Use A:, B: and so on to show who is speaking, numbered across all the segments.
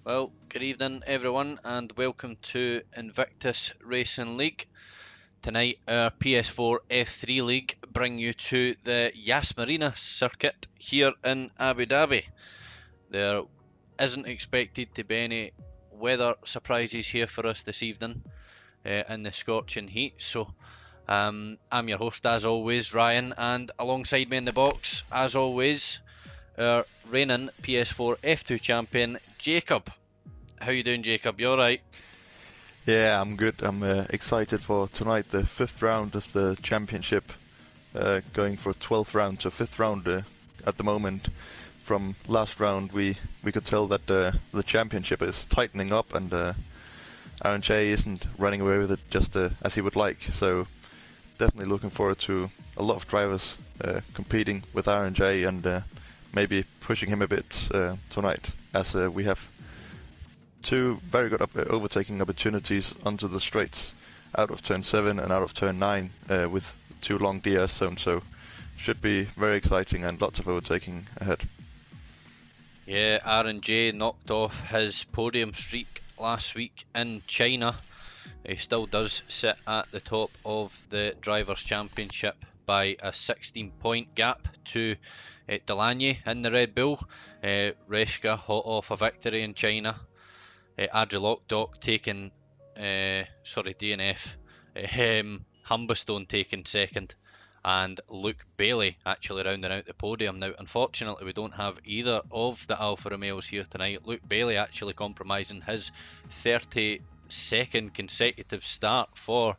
A: Well, good evening everyone and welcome to Invictus Racing League. Tonight our PS4 F3 League bring you to the Yas Marina circuit here in Abu Dhabi. There isn't expected to be any weather surprises here for us this evening in the scorching heat, so I'm your host as always, Ryan, and alongside me in the box as always our reigning PS4 F2 champion, Jakob. How you doing, Jacob? You alright?
B: Yeah, I'm good. I'm excited for tonight, the 5th round of the championship, going for 12th round to 5th round at the moment. From last round we could tell that the championship is tightening up and R&J isn't running away with it just as he would like, so definitely looking forward to a lot of drivers competing with R&J and maybe pushing him a bit tonight, as we have two very good overtaking opportunities onto the straights out of turn 7 and out of turn 9 with two long DRS zones, so should be very exciting and lots of overtaking ahead.
A: Yeah, R&J knocked off his podium streak last week in China. He still does sit at the top of the Drivers' Championship by a 16-point gap to Delaney in the Red Bull. Reshka hot off a victory in China. Adrilockdock taking, DNF. Humberstone taking second. And Luke Bailey actually rounding out the podium. Now, unfortunately, we don't have either of the Alfa Romeos here tonight. Luke Bailey actually compromising his 32nd consecutive start for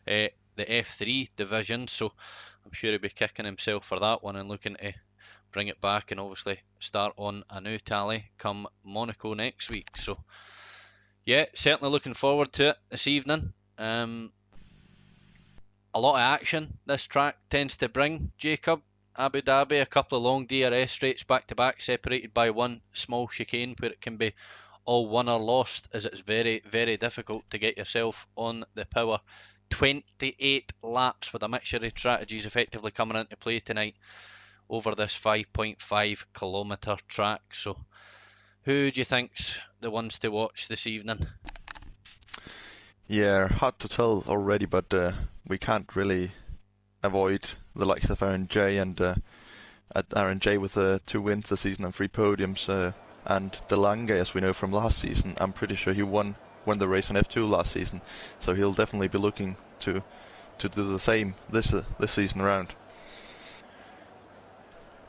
A: the F3 division. So I'm sure he'll be kicking himself for that one and looking to bring it back and obviously start on a new tally come Monaco next week. So yeah, certainly looking forward to it this evening. A lot of action this track tends to bring, Jacob. Abu Dhabi, a couple of long DRS straights back to back, separated by one small chicane where it can be all won or lost, as it's very, very difficult to get yourself on the power. 28 laps with a mixture of strategies effectively coming into play tonight over this 5.5 kilometre track. So who do you think's the ones to watch this evening?
B: Yeah, hard to tell already, but we can't really avoid the likes of R&J and R&J with 2 wins this season and 3 podiums, and DeLange, as we know from last season. I'm pretty sure he won the race on F2 last season, so he'll definitely be looking to do the same this season around.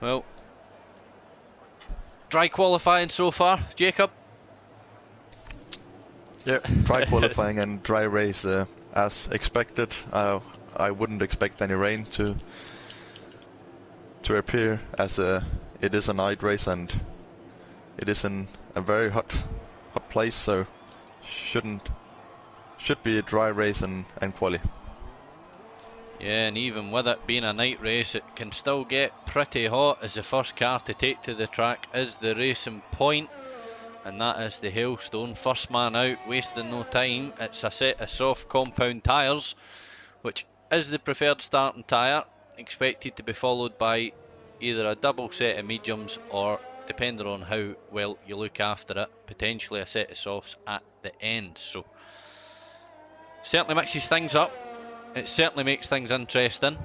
A: Well, dry qualifying so far, Jacob?
B: Yeah, dry qualifying and dry race as expected. I wouldn't expect any rain to appear, as it is a night race and it is in a very hot place, so should be a dry race and quali.
A: Yeah, and even with it being a night race, it can still get pretty hot, as the first car to take to the track is the Racing Point, and that is the Hailstone. First man out, wasting no time. It's a set of soft compound tyres, which is the preferred starting tyre, expected to be followed by either a double set of mediums or, depending on how well you look after it, potentially a set of softs at the end. So certainly mixes things up. It certainly makes things interesting,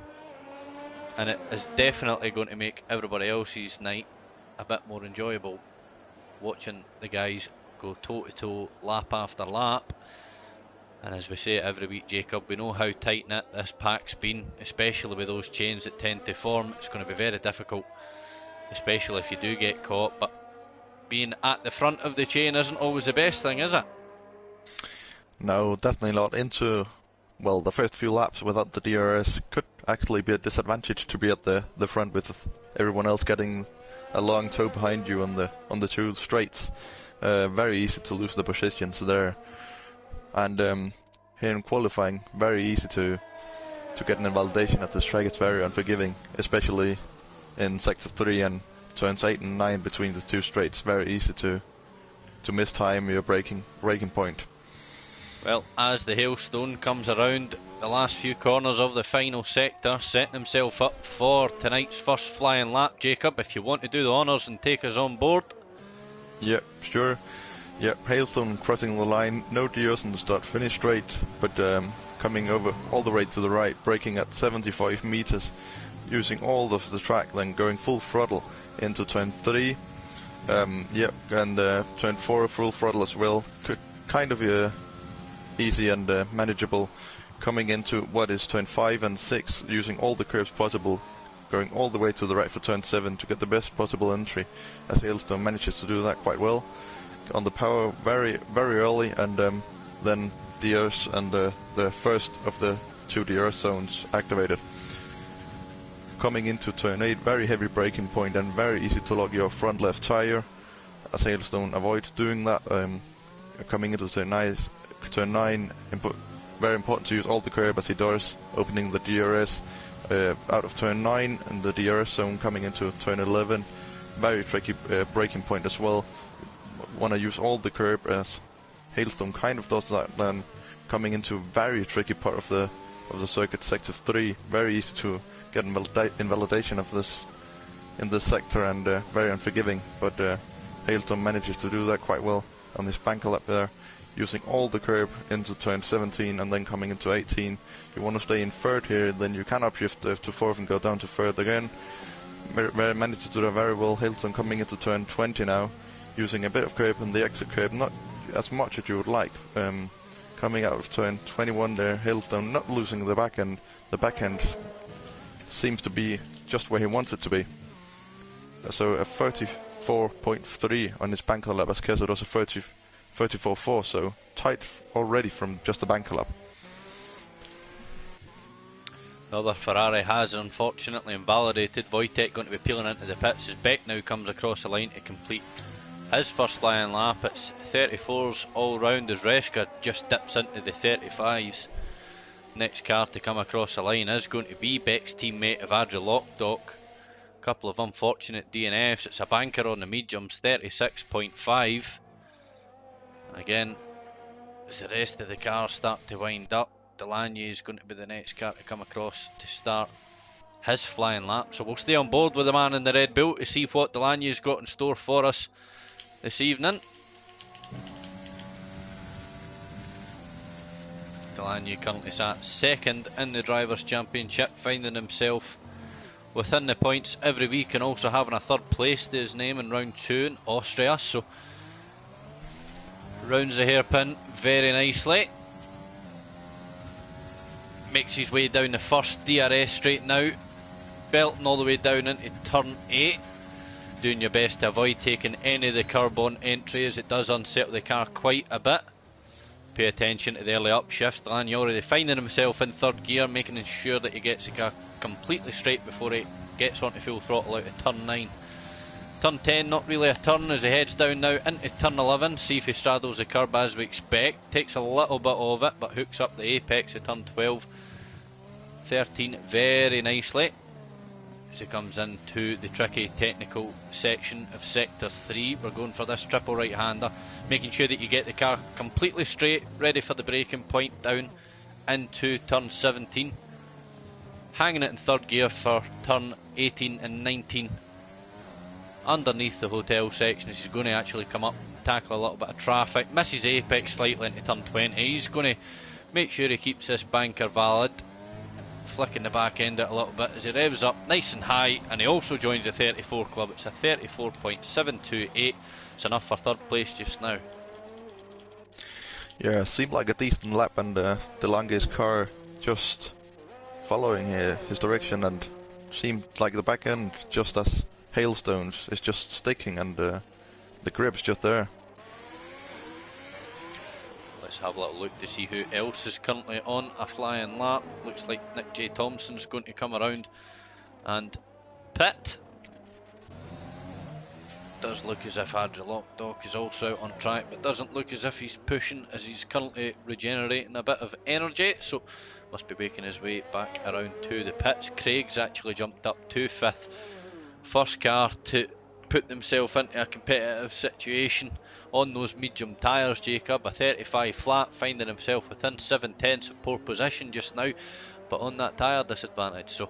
A: and it is definitely going to make everybody else's night a bit more enjoyable, watching the guys go toe to toe lap after lap. And as we say every week, Jacob, we know how tight knit this pack's been, especially with those chains that tend to form. It's going to be very difficult, especially if you do get caught, but being at the front of the chain isn't always the best thing, is it?
B: No, definitely not. Well, the first few laps without the DRS could actually be a disadvantage, to be at the front with everyone else getting a long tow behind you on the 2 straights. Very easy to lose the positions there, and here in qualifying, very easy to get an invalidation at this track. It's very unforgiving, especially in sector 3 and turns 8 and 9 between the 2 straights. Very easy to mistime your braking point.
A: Well, as the Hailstone comes around the last few corners of the final sector, setting himself up for tonight's first flying lap, Jacob, if you want to do the honours and take us on board.
B: Yep, sure. Yep, Hailstone crossing the line, no DRS in the start-finish straight, but coming over all the way to the right, braking at 75 meters, using all of the track, then going full throttle into turn 3. Yep, and turn 4 full throttle as well, kind of easy and manageable. Coming into what is turn 5 and 6, using all the curves possible, going all the way to the right for turn 7 to get the best possible entry, as Hailstone manages to do that quite well. On the power very early, and then DRS and the first of the 2 DRS zones activated. Coming into turn 8, very heavy braking point and very easy to lock your front left tire, as Hailstone avoids doing that. Coming into turn 9, very important to use all the curb as he does, opening the DRS out of turn 9 and the DRS zone coming into turn 11. Very tricky braking point as well. Want to use all the curb as Hailstone kind of does that. Then coming into a very tricky part of the circuit, sector 3, very easy to get invalidation of this in this sector, and very unforgiving. But Hailstone manages to do that quite well on this banker lap there, using all the curb into turn 17 and then coming into 18. You want to stay in third here, then you can upshift to fourth and go down to third again. Managed to do that very well. Hailstone coming into turn 20 now, using a bit of curb in the exit curb, not as much as you would like. Coming out of turn 21 there, Hailstone not losing the back end. The back end seems to be just where he wants it to be. So a 34.3 on his banker lap, as Kesser does a 34.4, so tight already from just the banker lap.
A: The other Ferrari has unfortunately invalidated. Wojtek going to be peeling into the pits as Beck now comes across the line to complete his first flying lap. It's 34s all round as Reska just dips into the 35s. Next car to come across the line is going to be Beck's teammate Evadra Lockdock. A couple of unfortunate DNFs. It's a banker on the mediums, 36.5. Again, as the rest of the cars start to wind up, Delaney is going to be the next car to come across to start his flying lap. So we'll stay on board with the man in the Red Bull to see what Delaney has got in store for us this evening. Delaney currently sat second in the Drivers' Championship, finding himself within the points every week and also having a third place to his name in round 2 in Austria. So rounds the hairpin very nicely. Makes his way down the first DRS straight now, belting all the way down into turn 8. Doing your best to avoid taking any of the curb on entry, as it does unsettle the car quite a bit. Pay attention to the early upshifts. Delaney already finding himself in third gear, making sure that he gets the car completely straight before he gets onto full throttle out of turn 9. Turn 10, not really a turn as he heads down now into turn 11. See if he straddles the curb as we expect. Takes a little bit of it, but hooks up the apex of turn 12. 13 very nicely as he comes into the tricky technical section of sector 3. We're going for this triple right hander, making sure that you get the car completely straight, ready for the braking point down into turn 17. Hanging it in third gear for turn 18 and 19. Underneath the hotel section, he's going to actually come up, tackle a little bit of traffic, misses apex slightly into turn 20. He's going to make sure he keeps this banker valid, flicking the back end out a little bit as he revs up nice and high, and he also joins the 34 club. It's a 34.728. It's enough for third place just now.
B: Yeah, seemed like a decent lap, and Delaney's car just following his direction, and seemed like the back end, just as Hailstone's, is just sticking, and the grip's just there.
A: Let's have a little look to see who else is currently on a flying lap. Looks like Nick J. Thompson's going to come around and pit. Does look as if Adri Lockdock is also out on track, but doesn't look as if he's pushing, as he's currently regenerating a bit of energy, so must be making his way back around to the pits. Craig's actually jumped up to 5th. First car to put themselves into a competitive situation on those medium tyres, Jacob. A 35 flat, finding himself within 7/10 of pole position just now, but on that tyre disadvantage. So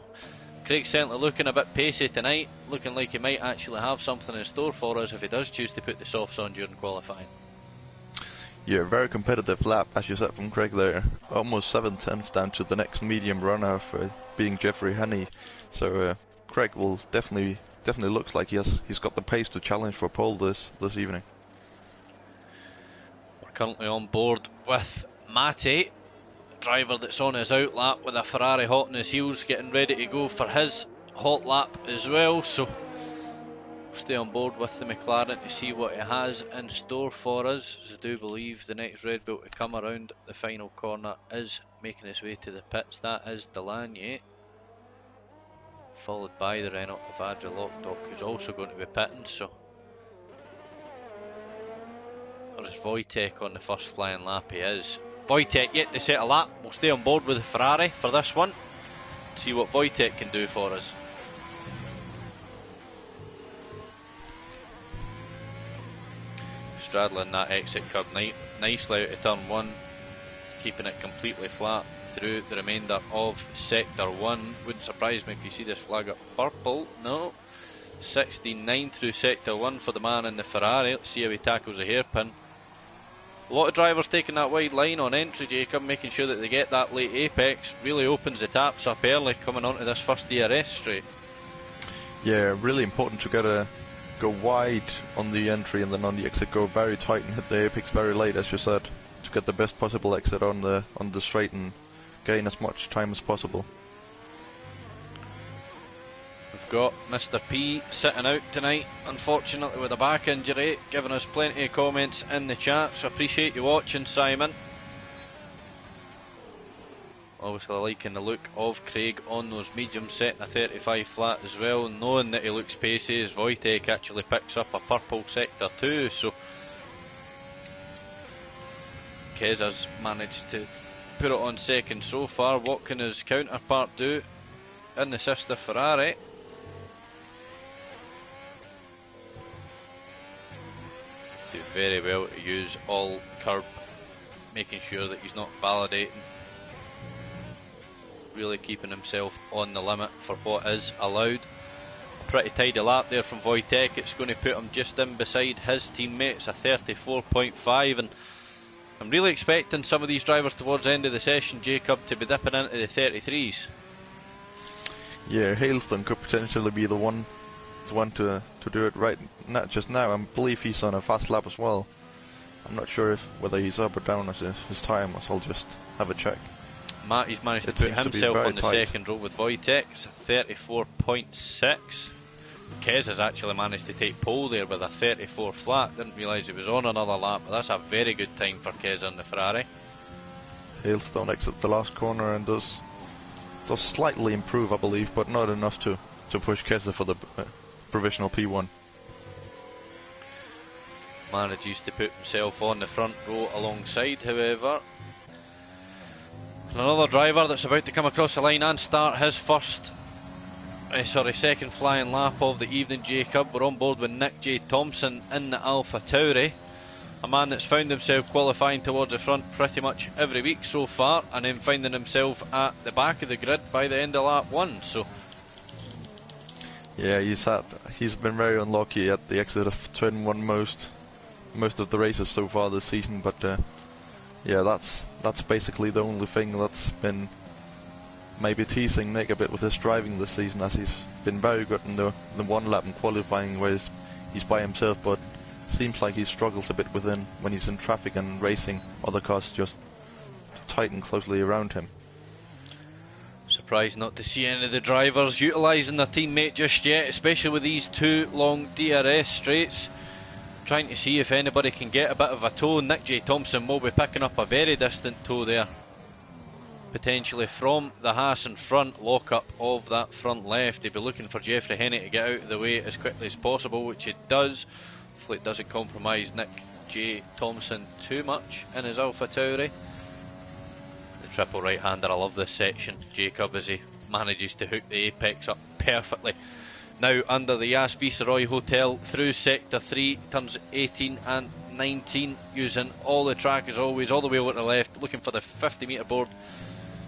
A: Craig's certainly looking a bit pacey tonight, looking like he might actually have something in store for us if he does choose to put the softs on during qualifying.
B: Yeah, very competitive lap, as you said from Craig there. Almost 7/10 down to the next medium runner for being Jeffrey Hanney. So Craig will definitely looks like he's got the pace to challenge for pole this evening.
A: We're currently on board with Matty, driver that's on his out lap with a Ferrari hot on his heels, getting ready to go for his hot lap as well. So stay on board with the McLaren to see what it has in store for us. As I do believe the next Red Bull to come around the final corner is making its way to the pits. That is Delaney, followed by the Renault Nevada Lockdock, who's also going to be pitting. So there's Wojtek on the first flying lap. He is. Wojtek yet to set a lap. We'll stay on board with the Ferrari for this one, see what Wojtek can do for us. Straddling that exit curb nicely out of turn 1, keeping it completely flat through the remainder of sector 1. Wouldn't surprise me if you see this flag up purple. No, 69 through sector 1 for the man in the Ferrari. Let's see how he tackles a hairpin. A lot of drivers taking that wide line on entry, Jacob, making sure that they get that late apex. Really opens the taps up early coming onto this first DRS straight.
B: Yeah, really important to go wide on the entry and then on the exit go very tight and hit the apex very late, as you said, to get the best possible exit on the straight and gain as much time as possible.
A: We've got Mr. P sitting out tonight, unfortunately with a back injury, giving us plenty of comments in the chat, so appreciate you watching, Simon. Obviously liking the look of Craig on those mediums, setting a 35 flat as well, knowing that he looks pacey as Wojtek actually picks up a purple sector 2, so Keza's managed to put it on second so far. What can his counterpart do in the sister Ferrari? Do very well to use all curb, making sure that he's not validating, really keeping himself on the limit for what is allowed. A pretty tidy lap there from Wojtek. It's going to put him just in beside his teammates, a 34.5, and I'm really expecting some of these drivers towards the end of the session, Jacob, to be dipping into the 33s.
B: Yeah, Hailstone could potentially be the one to do it right, not just now. I believe he's on a fast lap as well. I'm not sure whether he's up or down as his time, so I'll just have a check.
A: He's managed to put himself on the second row with Wojtek. It's a 34.6. Kez has actually managed to take pole there with a 34 flat. Didn't realise he was on another lap, but that's a very good time for Kez on the Ferrari.
B: Hailstone exits the last corner and does slightly improve, I believe, but not enough to push Keza for the provisional P1.
A: Manages to put himself on the front row alongside, however. Another driver that's about to come across the line and start his second flying lap of the evening, Jacob. We're on board with Nick J. Thompson in the Alpha Tauri. A man that's found himself qualifying towards the front pretty much every week so far, and then finding himself at the back of the grid by the end of lap 1. So
B: yeah, he's been very unlucky at the exit of turn 1 most of the races so far this season, but yeah, that's basically the only thing that's been maybe teasing Nick a bit with his driving this season, as he's been very good in the one lap in qualifying where he's by himself, but seems like he struggles a bit when he's in traffic and racing. Other cars just tighten closely around him.
A: Surprised not to see any of the drivers utilising their teammate just yet, especially with these two long DRS straights. Trying to see if anybody can get a bit of a tow. Nick J. Thompson will be picking up a very distant tow there, potentially from the Haas in front, lock up of that front left. He'll be looking for Jeffrey Henney to get out of the way as quickly as possible, which it does. Hopefully it doesn't compromise Nick J. Thompson too much in his Alpha Tauri. The triple right-hander, I love this section, Jacob, as he manages to hook the apex up perfectly. Now under the Yas Viceroy Hotel through Sector 3, turns 18 and 19, using all the track as always, all the way over to the left, looking for the 50 metre board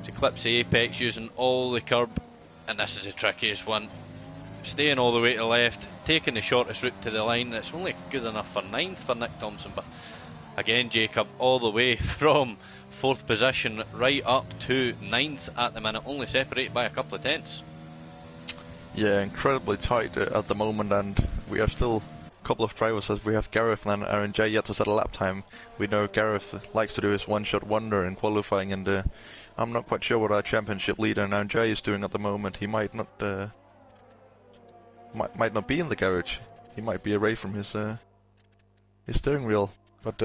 A: to clip the apex, using all the curb, and this is the trickiest one. Staying all the way to the left, taking the shortest route to the line. It's only good enough for 9th for Nick Thompson, but Again, Jacob, all the way from 4th position right up to 9th at the minute, only separated by a couple of tenths.
B: Yeah, incredibly tight at the moment, and we are still a couple of drivers as we have Gareth and RNJ yet to set a lap time. We know Gareth likes to do his one-shot wonder in qualifying, and I'm not quite sure what our championship leader RNJ is doing at the moment. He might not be in the garage. He might be away from his steering wheel, but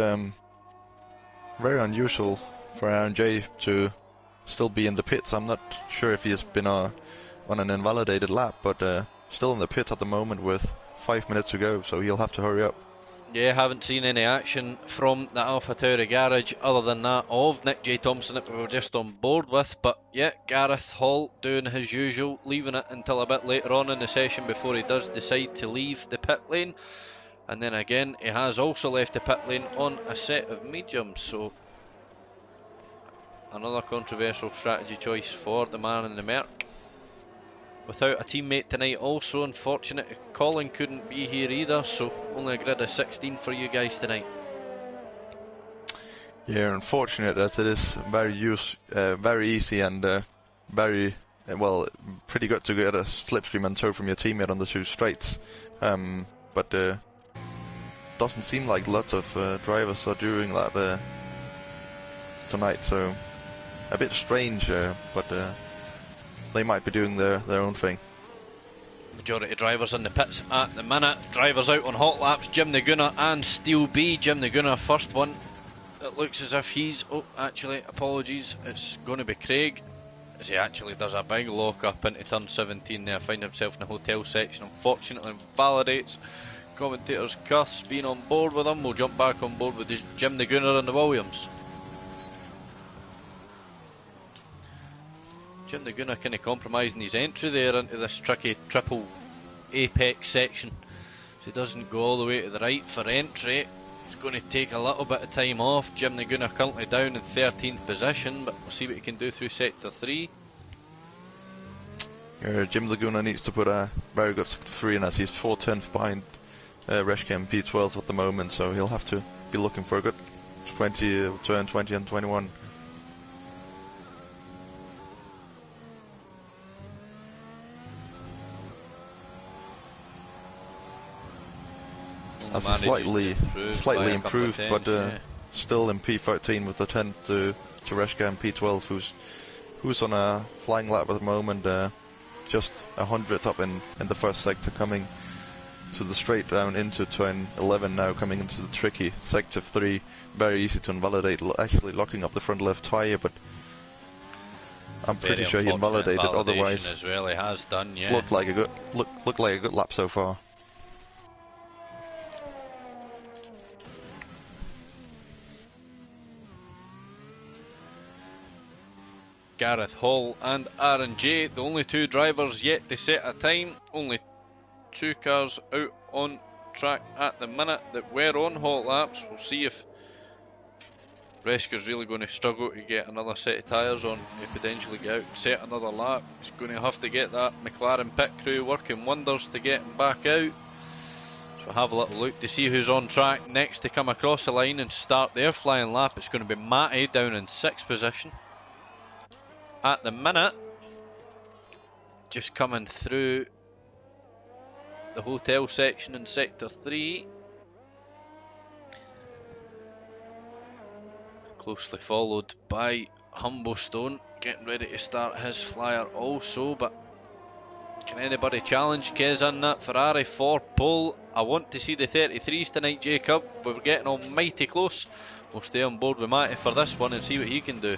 B: very unusual for RNJ to still be in the pits. I'm not sure if he has been on an invalidated lap, but still in the pit at the moment with 5 minutes to go, so he'll have to hurry up.
A: Yeah, haven't seen any action from the AlphaTauri garage other than that of Nick J. Thompson that we were just on board with. But yeah, Gareth Hall doing his usual, leaving it until a bit later on in the session before he does decide to leave the pit lane. And then again, he has also left the pit lane on a set of mediums, so another controversial strategy choice for the man in the Merc. Without a teammate tonight, also unfortunate Colin couldn't be here either, so only a grid of 16 for you guys tonight.
B: Yeah, unfortunate as it is very easy and very pretty good to get a slipstream and tow from your teammate on the 2 straights, but doesn't seem like lots of drivers are doing that tonight, so a bit strange, but they might be doing their own thing.
A: Majority of drivers in the pits at the minute. Drivers out on hot laps, Jim Naguna and Steel B. Jim Naguna first one. It looks as if he's, actually, apologies, it's going to be Craig, as he actually does a big lock up into turn 17 there, find himself in the hotel section. Unfortunately validates commentator's curse being on board with him. We'll jump back on board with Jim Naguna and the Williams. Jim Naguna kind of compromising his entry there into this tricky triple apex section, so he doesn't go all the way to the right for entry. It's going to take a little bit of time off. Jim Naguna currently down in 13th position, but we'll see what he can do through sector 3.
B: Jim Naguna needs to put a very good sector 3 in, as he's 4/10 behind Reshcam P12 at the moment, so he'll have to be looking for a good turn 20 and 21. As he's slightly improved, but still in P13 with a 10th to Reshcam P12, who's on a flying lap at the moment, just 100th up in the first sector, coming to the straight down into turn 11 now, coming into the tricky sector 3. Very easy to invalidate, actually locking up the front left tyre, but I'm pretty sure he invalidated otherwise.
A: As well, he has done, yeah.
B: Looked like a good lap so far.
A: Gareth Hall and RNJ, the only 2 drivers yet to set a time. Only 2 cars out on track at the minute that were on hot laps. We'll see if Rescue's really going to struggle to get another set of tyres on, to potentially get out and set another lap. He's going to have to get that McLaren pit crew working wonders to get him back out. So we'll have a little look to see who's on track next to come across the line and start their flying lap. It's going to be Matty down in 6th position. At the minute, just coming through the hotel section in sector 3, closely followed by Humblestone, getting ready to start his flyer also. But can anybody challenge Kez in that Ferrari for pole? I want to see the 33s tonight, Jacob. We're getting almighty close. We'll stay on board with Matty for this one and see what he can do.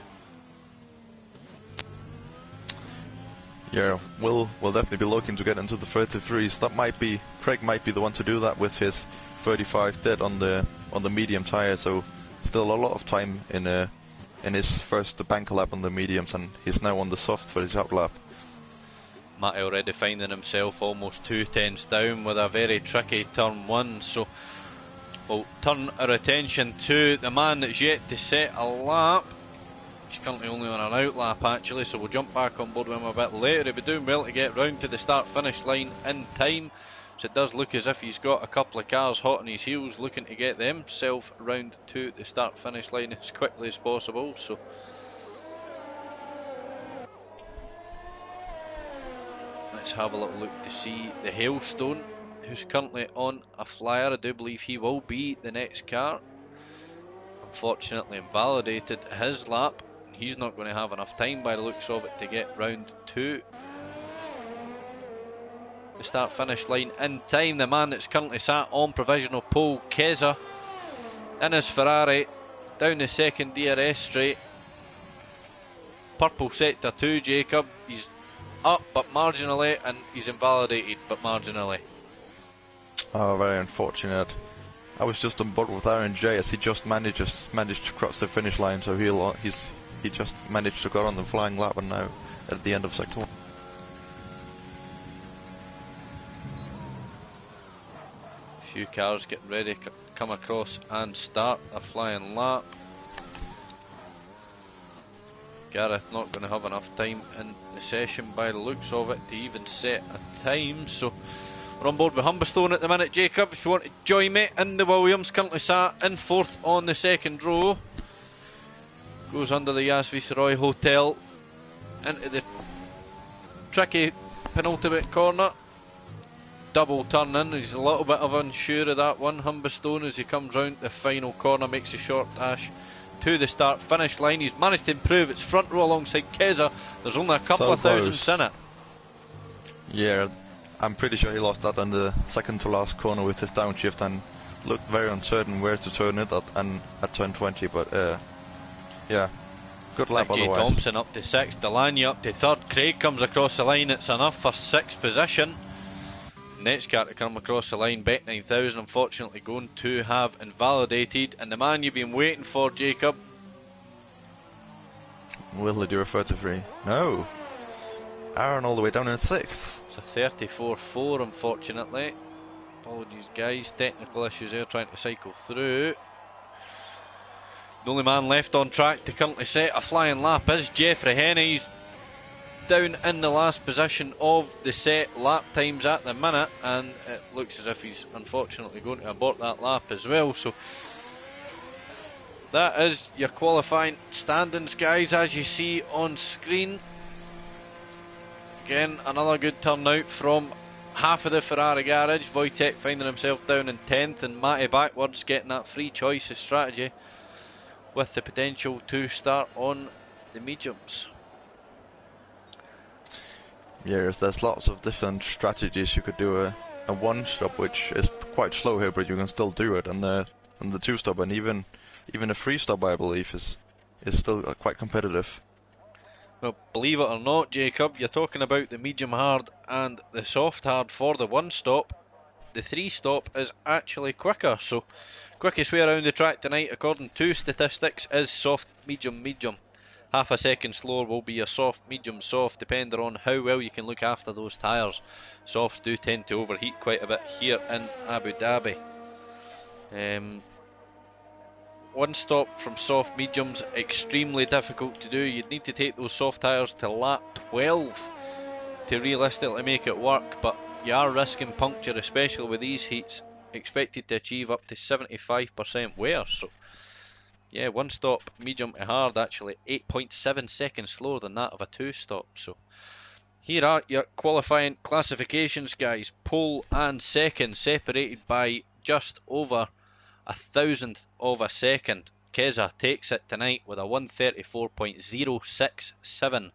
B: Yeah, we'll definitely be looking to get into the 33s. Craig might be the one to do that with his 35 dead on the medium tyre. So still a lot of time in his first banker lap on the mediums, and he's now on the soft for his out lap.
A: Matty already finding himself almost 2 tenths down with a very tricky turn 1. So we'll turn our attention to the man that's yet to set a lap. He's currently only on an out lap actually, so we'll jump back on board with him a bit later. He'll be doing well to get round to the start finish line in time. So it does look as if he's got a couple of cars hot on his heels looking to get themselves round to the start finish line as quickly as possible. So let's have a little look to see the Hailstone, who's currently on a flyer. I do believe he will be the next car. Unfortunately invalidated his lap. He's not going to have enough time by the looks of it to get round to the start finish line in time. The man that's currently sat on provisional pole, Keza, in his Ferrari down the second DRS straight. Purple sector 2, Jacob. He's up but marginally, and he's invalidated but marginally.
B: Oh, very unfortunate. I was just on board with Aaron J as he just managed to cross the finish line, so he just managed to go on the flying lap and now at the end of sector 1.
A: Few cars getting ready to come across and start a flying lap. Gareth not going to have enough time in the session by the looks of it to even set a time, so we're on board with Humberstone at the minute, Jacob. If you want to join me in the Williams, currently sat in fourth on the second row. Goes under the Yas Viceroy Hotel into the tricky penultimate corner. Double turn in, he's a little bit of unsure of that one. Humberstone, as he comes round the final corner, makes a short dash to the start finish line. He's managed to improve its front row alongside Keza. There's only a couple of thousandths in it.
B: Yeah, I'm pretty sure he lost that on the second to last corner with his downshift and looked very uncertain where to turn it at turn 20, but yeah, good lap
A: Jay
B: otherwise.
A: Thompson up to 6th, Delaney up to 3rd, Craig comes across the line, it's enough for 6th position. Next car to come across the line, Bet 9000, unfortunately going to have invalidated, and the man you've been waiting for, Jacob.
B: Will they do a 33? No. Aaron all the way down in 6th.
A: It's a 34-4 unfortunately. Apologies guys, technical issues there trying to cycle through. The only man left on track to currently set a flying lap is Jeffrey Henney. He's down in the last position of the set lap times at the minute, and it looks as if he's unfortunately going to abort that lap as well. So that is your qualifying standings, guys, as you see on screen. Again, another good turnout from half of the Ferrari garage. Wojtek finding himself down in 10th, and Matty backwards getting that free choice of strategy with the potential to start on the mediums.
B: Yeah, there's lots of different strategies. You could do a one stop, which is quite slow here, but you can still do it, and the two stop, and even a three stop, I believe, is still quite competitive.
A: Well, believe it or not, Jacob, you're talking about the medium hard and the soft hard for the one stop. The three stop is actually quicker, so quickest way around the track tonight, according to statistics, is soft, medium, medium. Half a second slower will be your soft, medium, soft, depending on how well you can look after those tyres. Softs do tend to overheat quite a bit here in Abu Dhabi. One stop from soft mediums, extremely difficult to do. You'd need to take those soft tyres to lap 12 to realistically make it work, but you are risking puncture, especially with these heats, expected to achieve up to 75% wear. So yeah, one stop medium to hard, actually 8.7 seconds slower than that of a two stop. So here are your qualifying classifications, guys. Pole and second separated by just over 1,000th of a second. Keza takes it tonight with a 134.067.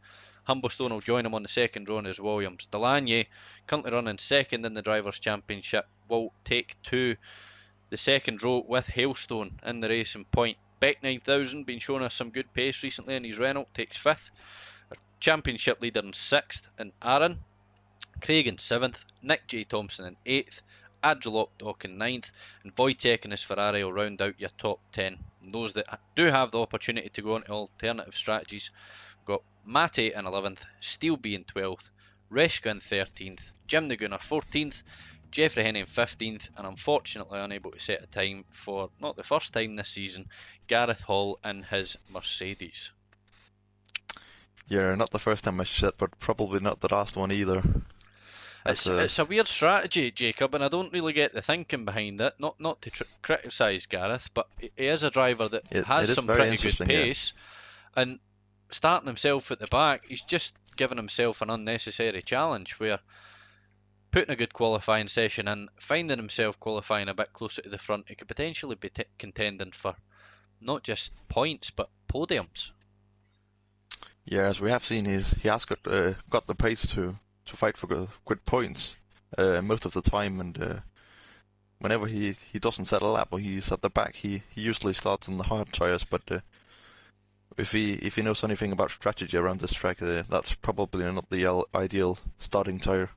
A: Humberstone will join him on the second row in his Williams. Delaney, currently running second in the Drivers' Championship, will take to the second row with Hailstone in the Racing Point. Beck 9000 been showing us some good pace recently in his Renault, takes 5th. A championship leader in 6th in Aaron. Craig in 7th. Nick J. Thompson in 8th. Adriel Opdock in 9th. And Wojtek and his Ferrari will round out your top 10. And those that do have the opportunity to go into alternative strategies, we've got Matty in 11th. Steelby in 12th. Reshka in 13th. Jim the Gunner 14th. Jeffrey Henney in 15th, and unfortunately unable to set a time for, not the first time this season, Gareth Hall in his Mercedes.
B: Yeah, not the first time I set, but probably not the last one either.
A: It's a weird strategy, Jacob, and I don't really get the thinking behind it. Not to criticise Gareth, but he is a driver that has
B: it is
A: some
B: very
A: pretty good
B: interesting,
A: pace, and starting himself at the back, he's just given himself an unnecessary challenge where putting a good qualifying session in, finding himself qualifying a bit closer to the front, he could potentially be contending for not just points but podiums.
B: Yeah, as we have seen, he has got the pace to fight for good points most of the time, and whenever he doesn't set a lap or he's at the back, he usually starts on the hard tires. But if he knows anything about strategy around this track, that's probably not the ideal starting tire.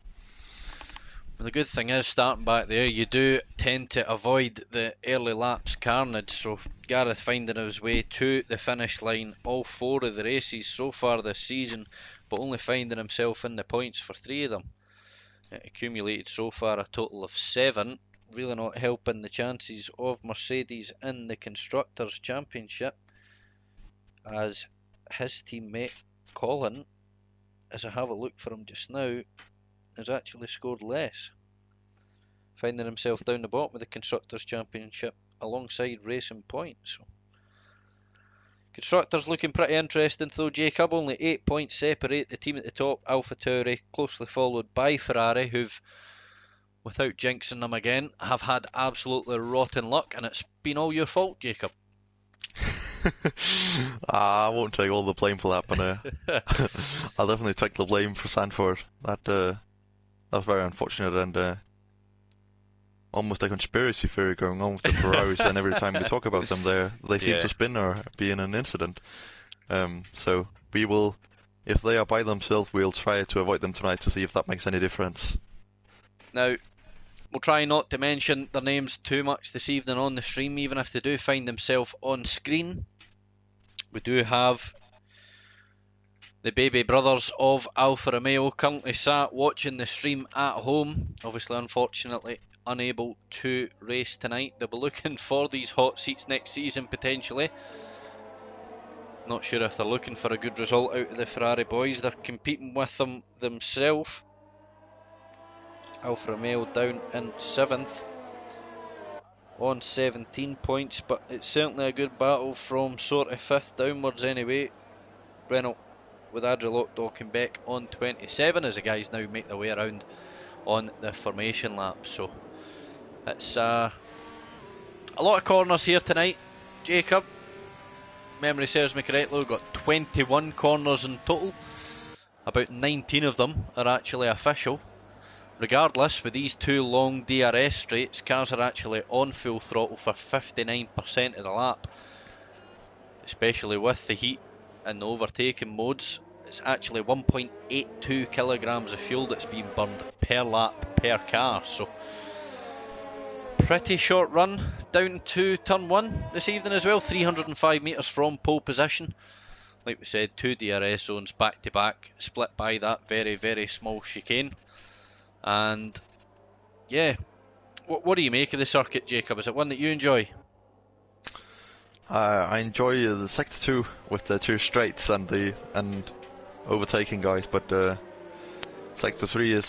A: Well, the good thing is, starting back there, you do tend to avoid the early laps carnage, so Gareth finding his way to the finish line all 4 of the races so far this season, but only finding himself in the points for 3 of them. Accumulated so far a total of 7, really not helping the chances of Mercedes in the Constructors' Championship, as his teammate Colin, as I have a look for him just now, has actually scored less, finding himself down the bottom of the Constructors' Championship alongside Racing Point. So, Constructors looking pretty interesting though, Jacob. Only 8 points separate the team at the top, AlphaTauri, closely followed by Ferrari, who've, without jinxing them again, have had absolutely rotten luck, and it's been all your fault, Jacob.
B: I won't take all the blame for that, but I'll definitely take the blame for Sanford. That's very unfortunate, and almost a conspiracy theory going on with the Ferraris, and every time we talk about them, they seem to spin or be in an incident. So we will, if they are by themselves, we'll try to avoid them tonight to see if that makes any difference.
A: Now, we'll try not to mention their names too much this evening on the stream, even if they do find themselves on screen. We do have the baby brothers of Alfa Romeo currently sat watching the stream at home. Obviously, unfortunately, unable to race tonight. They'll be looking for these hot seats next season potentially. Not sure if they're looking for a good result out of the Ferrari boys. They're competing with them themselves. Alfa Romeo down in 7th on 17 points, but it's certainly a good battle from sort of 5th downwards anyway. Renault with Adrian Dockenbeck on 27 as the guys now make their way around on the formation lap. So it's a lot of corners here tonight, Jacob. Memory serves me correctly, we've got 21 corners in total. About 19 of them are actually official. Regardless, with these 2 long DRS straights, cars are actually on full throttle for 59% of the lap. Especially with the heat and the overtaking modes, it's actually 1.82 kilograms of fuel that's being burned per lap per car. So pretty short run down to turn 1 this evening as well, 305 metres from pole position. Like we said, 2 DRS zones back to back, split by that very, very small chicane. And yeah, what do you make of the circuit, Jacob? Is it one that you enjoy?
B: I enjoy the sector 2 with the 2 straights and overtaking guys, but sector 3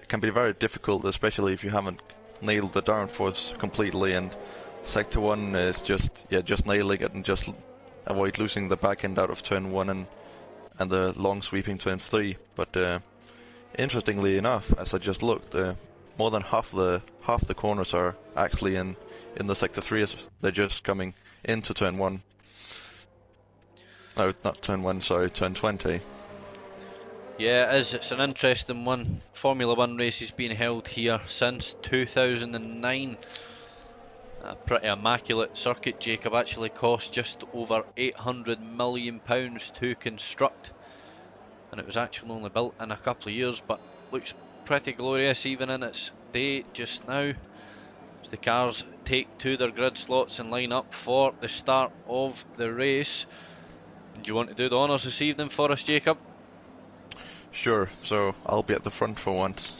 B: can be very difficult, especially if you haven't nailed the downforce completely. And sector 1 is just nailing it and just avoid losing the back end out of turn 1 and the long sweeping turn 3. But interestingly enough, as I just looked, more than half the corners are actually in the sector 3 as they're just coming into turn 1. No, not turn 1, sorry, turn 20.
A: Yeah, it is. It's an interesting one. Formula 1 races being held here since 2009. A pretty immaculate circuit, Jacob. Actually cost just over £800 million to construct, and it was actually only built in a couple of years, but looks pretty glorious even in its day just now, as the cars take to their grid slots and line up for the start of the race. Do you want to do the honours this evening for us, Jacob?
B: Sure, so I'll be at the front for once.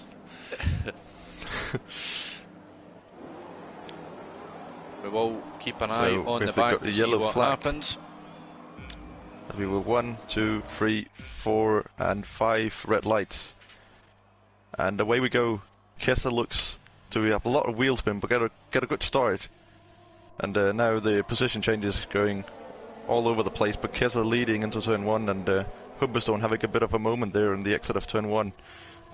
A: We will keep an eye on the back to see what happens.
B: We will 1, 2, 3, 4 and 5 red lights. And away we go. Kesa looks to have a lot of wheel spin, but get a good start. And now the position changes going all over the place, but Kesa leading into turn 1, and Humberstone having a bit of a moment there in the exit of turn 1.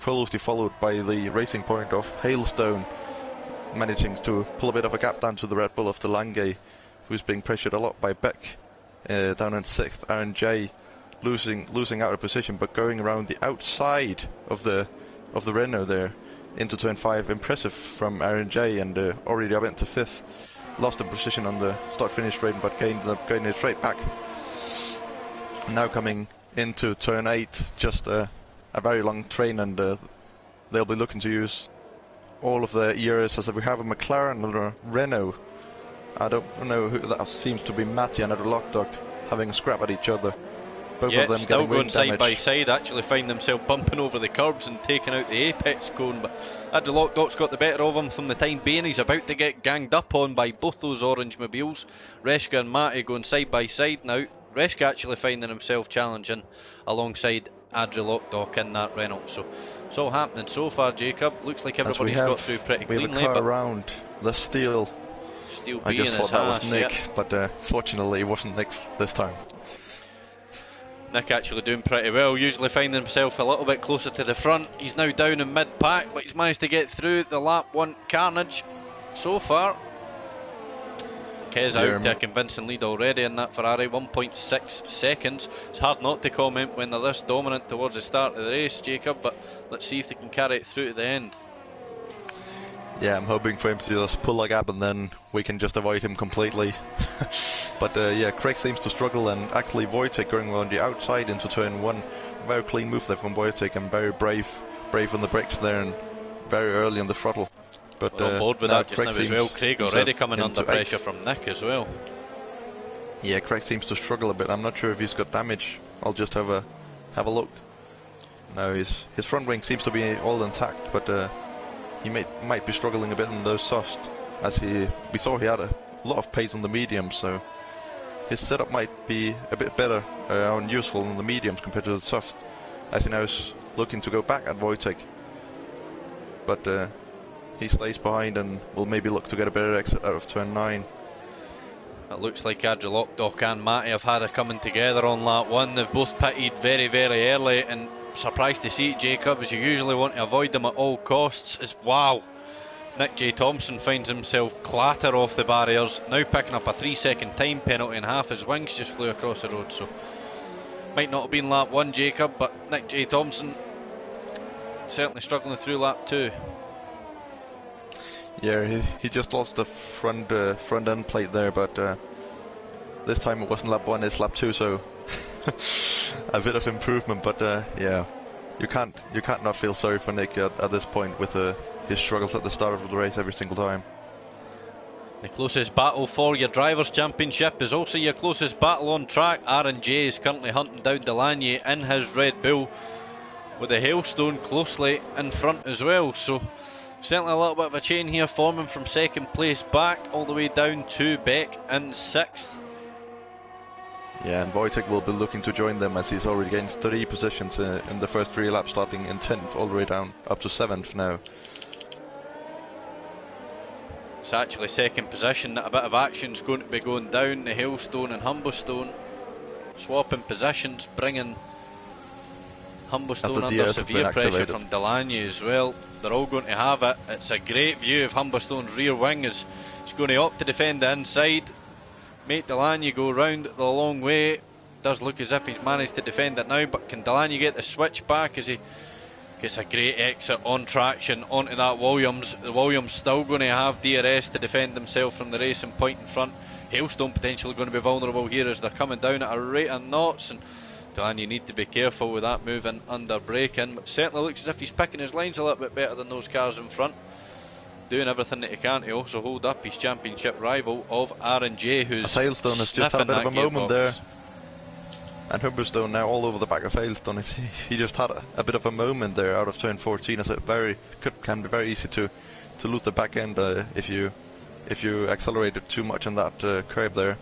B: Closely followed by the racing point of Hailstone, managing to pull a bit of a gap down to the Red Bull of Delange, who's being pressured a lot by Beck. Down in 6th, RNJ losing out of position, but going around the outside of the Renault there into turn 5. Impressive from RNJ, and already up into 5th. Lost the position on the start-finish straight, but gained it straight back. Now coming into turn 8, just a very long train, and they'll be looking to use all of their ERS, as we have a McLaren and a Renault. I don't know who that seems to be. Matty and a Lockdog having a scrap at each other. Both of them
A: still
B: getting
A: going
B: wing
A: side
B: damage.
A: by side, actually find themselves bumping over the curbs and taking out the apex cone, but Adri Lockdock's got the better of him from the time being. He's about to get ganged up on by both those orange mobiles. Reshka and Matty going side by side now. Reshka actually finding himself challenging alongside Adri Lockdock in that Renault. So it's all happening so far, Jacob. Looks like everybody's got through pretty
B: we
A: cleanly.
B: have a car
A: but
B: around the steel.
A: Steel
B: I
A: being
B: just
A: his
B: thought that was
A: ass,
B: Nick,
A: yeah.
B: but fortunately it wasn't Nick this time.
A: Nick actually doing pretty well, usually finding himself a little bit closer to the front. He's now down in mid-pack, but he's managed to get through the lap 1 carnage so far. Kez out to a convincing lead already in that Ferrari, 1.6 seconds. It's hard not to comment when they're this dominant towards the start of the race, Jacob, but let's see if they can carry it through to the end.
B: Yeah, I'm hoping for him to just pull a gap and then we can just avoid him completely. But yeah, Craig seems to struggle, and actually Wojtek going on the outside into turn 1. Very clean move there from Wojtek, and very brave on the brakes there and very early on the throttle. But
A: we're on board with that just
B: Craig
A: now as well. Craig already coming under pressure from Nick as well.
B: Yeah, Craig seems to struggle a bit. I'm not sure if he's got damage. I'll just have a look. No, his front wing seems to be all intact, but he might be struggling a bit on those softs, as we saw he had a lot of pace on the mediums, so his setup might be a bit better and useful on the mediums compared to the soft, as he now is looking to go back at Wojtek. But he stays behind and will maybe look to get a better exit out of turn 9.
A: It looks like Adri Lockdock and Matty have had a coming together on lap 1. They've both pitted very, very early, and surprised to see it, Jacob, as you usually want to avoid them at all costs. Wow, Nick J. Thompson finds himself clatter off the barriers, now picking up a 3-second time penalty, and half his wings just flew across the road. So might not have been lap 1, Jacob, but Nick J. Thompson certainly struggling through lap 2.
B: Yeah, he just lost the front end plate there, but this time it wasn't lap 1, it's lap 2, so a bit of improvement. But yeah, you can't not feel sorry for Nick at this point with his struggles at the start of the race every single time.
A: The closest battle for your Drivers' Championship is also your closest battle on track. R&J is currently hunting down Delaney in his Red Bull, with the Hailstone closely in front as well. So certainly a little bit of a chain here forming from second place back all the way down to Beck in 6th.
B: Yeah, and Wojtek will be looking to join them, as he's already gained 3 positions in the first 3 laps, starting in 10th all the way down up to 7th now.
A: It's actually second position that a bit of action's going to be going down. The Hailstone and Humberstone swapping positions, bringing Humberstone under severe pressure from Delaney as well. They're all going to have it. It's a great view of Humberstone's rear wing as he's going to opt to defend the inside. Make Delaney go round the long way. Does look as if he's managed to defend it now, but can Delaney get the switch back as he gets a great exit on traction onto that Williams? The Williams still going to have DRS to defend himself from the racing point in front. Hailstone potentially going to be vulnerable here as they're coming down at a rate of knots, and Delaney need to be careful with that moving under braking, but certainly looks as if he's picking his lines a little bit better than those cars in front, doing everything that he can to also hold up his championship rival of R&J, who's
B: Hailstone has just had a bit of a moment there, and Humberstone now all over the back of Hailstone. He just had a bit of a moment there out of turn 14, as it can be very easy to lose the back end if you accelerated too much on that curb there.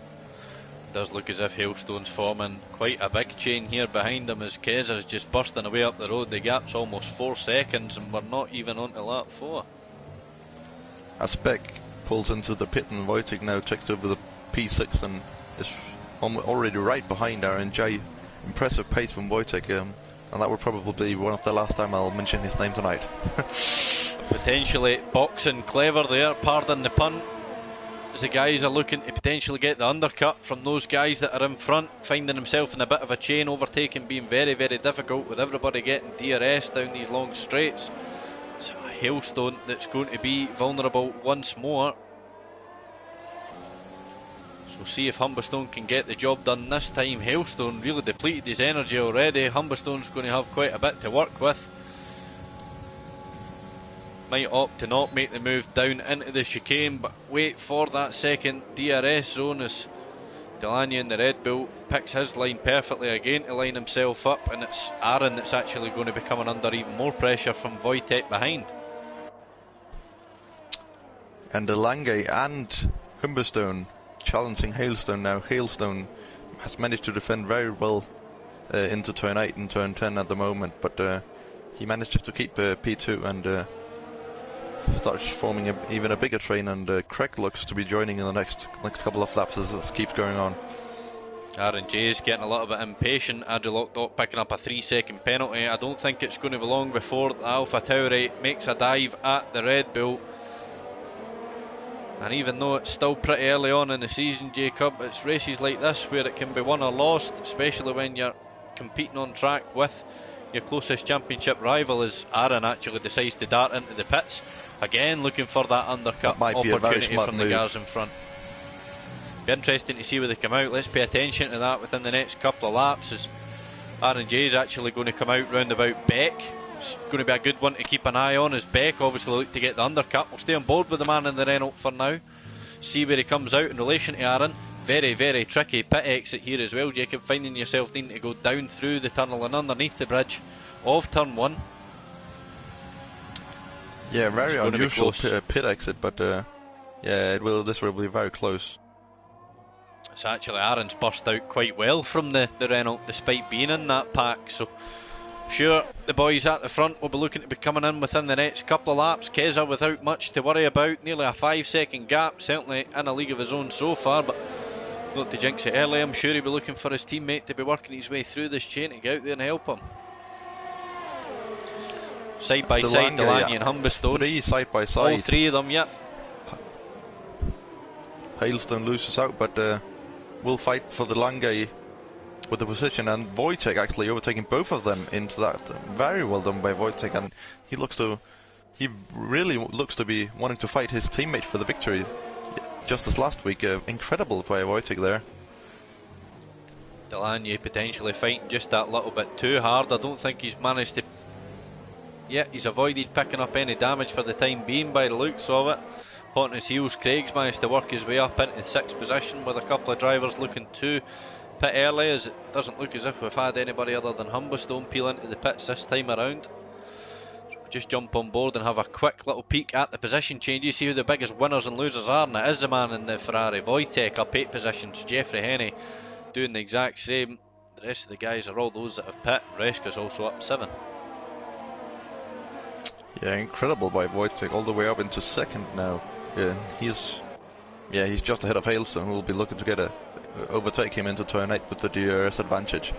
A: Does look as if Hailstone's forming quite a big chain here behind him as Keza's just bursting away up the road. The gap's almost 4 seconds and we're not even onto lap 4.
B: As Beck pulls into the pit and Wojtek now takes over the P6 and is already right behind RNJ. Impressive pace from Wojtek, and that will probably be one of the last time I'll mention his name tonight.
A: Potentially boxing clever there, pardon the pun, as the guys are looking to potentially get the undercut from those guys that are in front, finding himself in a bit of a chain, overtaking being very, very difficult with everybody getting DRS down these long straights. It's a Hailstone that's going to be vulnerable once more. So we'll see if Humberstone can get the job done this time. Hailstone really depleted his energy already. Humberstone's going to have quite a bit to work with. Might opt to not make the move down into the chicane, but wait for that second DRS zone as Delaney in the Red Bull picks his line perfectly again to line himself up, and it's Aaron that's actually going to be coming under even more pressure from Wojtek behind.
B: And Delaney and Humberstone challenging Hailstone now. Hailstone has managed to defend very well into turn 8 and turn 10 at the moment, but he managed to keep P2 and starts forming even a bigger train, and Craig looks to be joining in the next couple of laps as this keeps going on.
A: RNJ is getting a little bit impatient. Adrilock picking up a 3-second penalty. I don't think it's going to be long before the Alpha Tauri makes a dive at the Red Bull. And even though it's still pretty early on in the season, Jacob, it's races like this where it can be won or lost, especially when you're competing on track with your closest championship rival, as Aaron actually decides to dart into the pits. Again, looking for that undercut opportunity from the guys in front. Be interesting to see where they come out. Let's pay attention to that within the next couple of laps, as RNJ is actually going to come out round about Beck. It's going to be a good one to keep an eye on, as Beck obviously look to get the undercut. We'll stay on board with the man in the Renault for now. See where he comes out in relation to Aaron. Very, very tricky pit exit here as well, Jacob, finding yourself needing to go down through the tunnel and underneath the bridge of turn 1.
B: Yeah, very unusual pit exit, but yeah, this will be very close.
A: It's actually Aaron's burst out quite well from the Renault despite being in that pack, so I'm sure the boys at the front will be looking to be coming in within the next couple of laps. Keza without much to worry about, nearly a 5-second gap, certainly in a league of his own so far, but not to jinx it early, I'm sure he'll be looking for his teammate to be working his way through this chain to get out there and help him. Side by side, Delaney and Humberstone.
B: 3 side by side.
A: All 3 of them, yep.
B: Hailstone loses out, but will fight for Delaney with the position, and Wojtek actually overtaking both of them into that. Very well done by Wojtek, and he really looks to be wanting to fight his teammate for the victory. Just as last week, incredible by Wojtek there.
A: Delaney potentially fighting just that little bit too hard. I don't think he's managed to. Yeah, he's avoided picking up any damage for the time being by the looks of it. Hot on his heels, Craig's managed to work his way up into the 6th position with a couple of drivers looking to pit early, as it doesn't look as if we've had anybody other than Humberstone peel into the pits this time around. So we'll just jump on board and have a quick little peek at the position changes, see who the biggest winners and losers are, and it is the man in the Ferrari. Wojtek up 8 positions, Jeffrey Henney doing the exact same. The rest of the guys are all those that have pit. Reska's also up 7.
B: Yeah, incredible by Wojtek, all the way up into 2nd now. Yeah, he's just ahead of Hailstone, who will be looking to overtake him into turn 8 with the DRS advantage,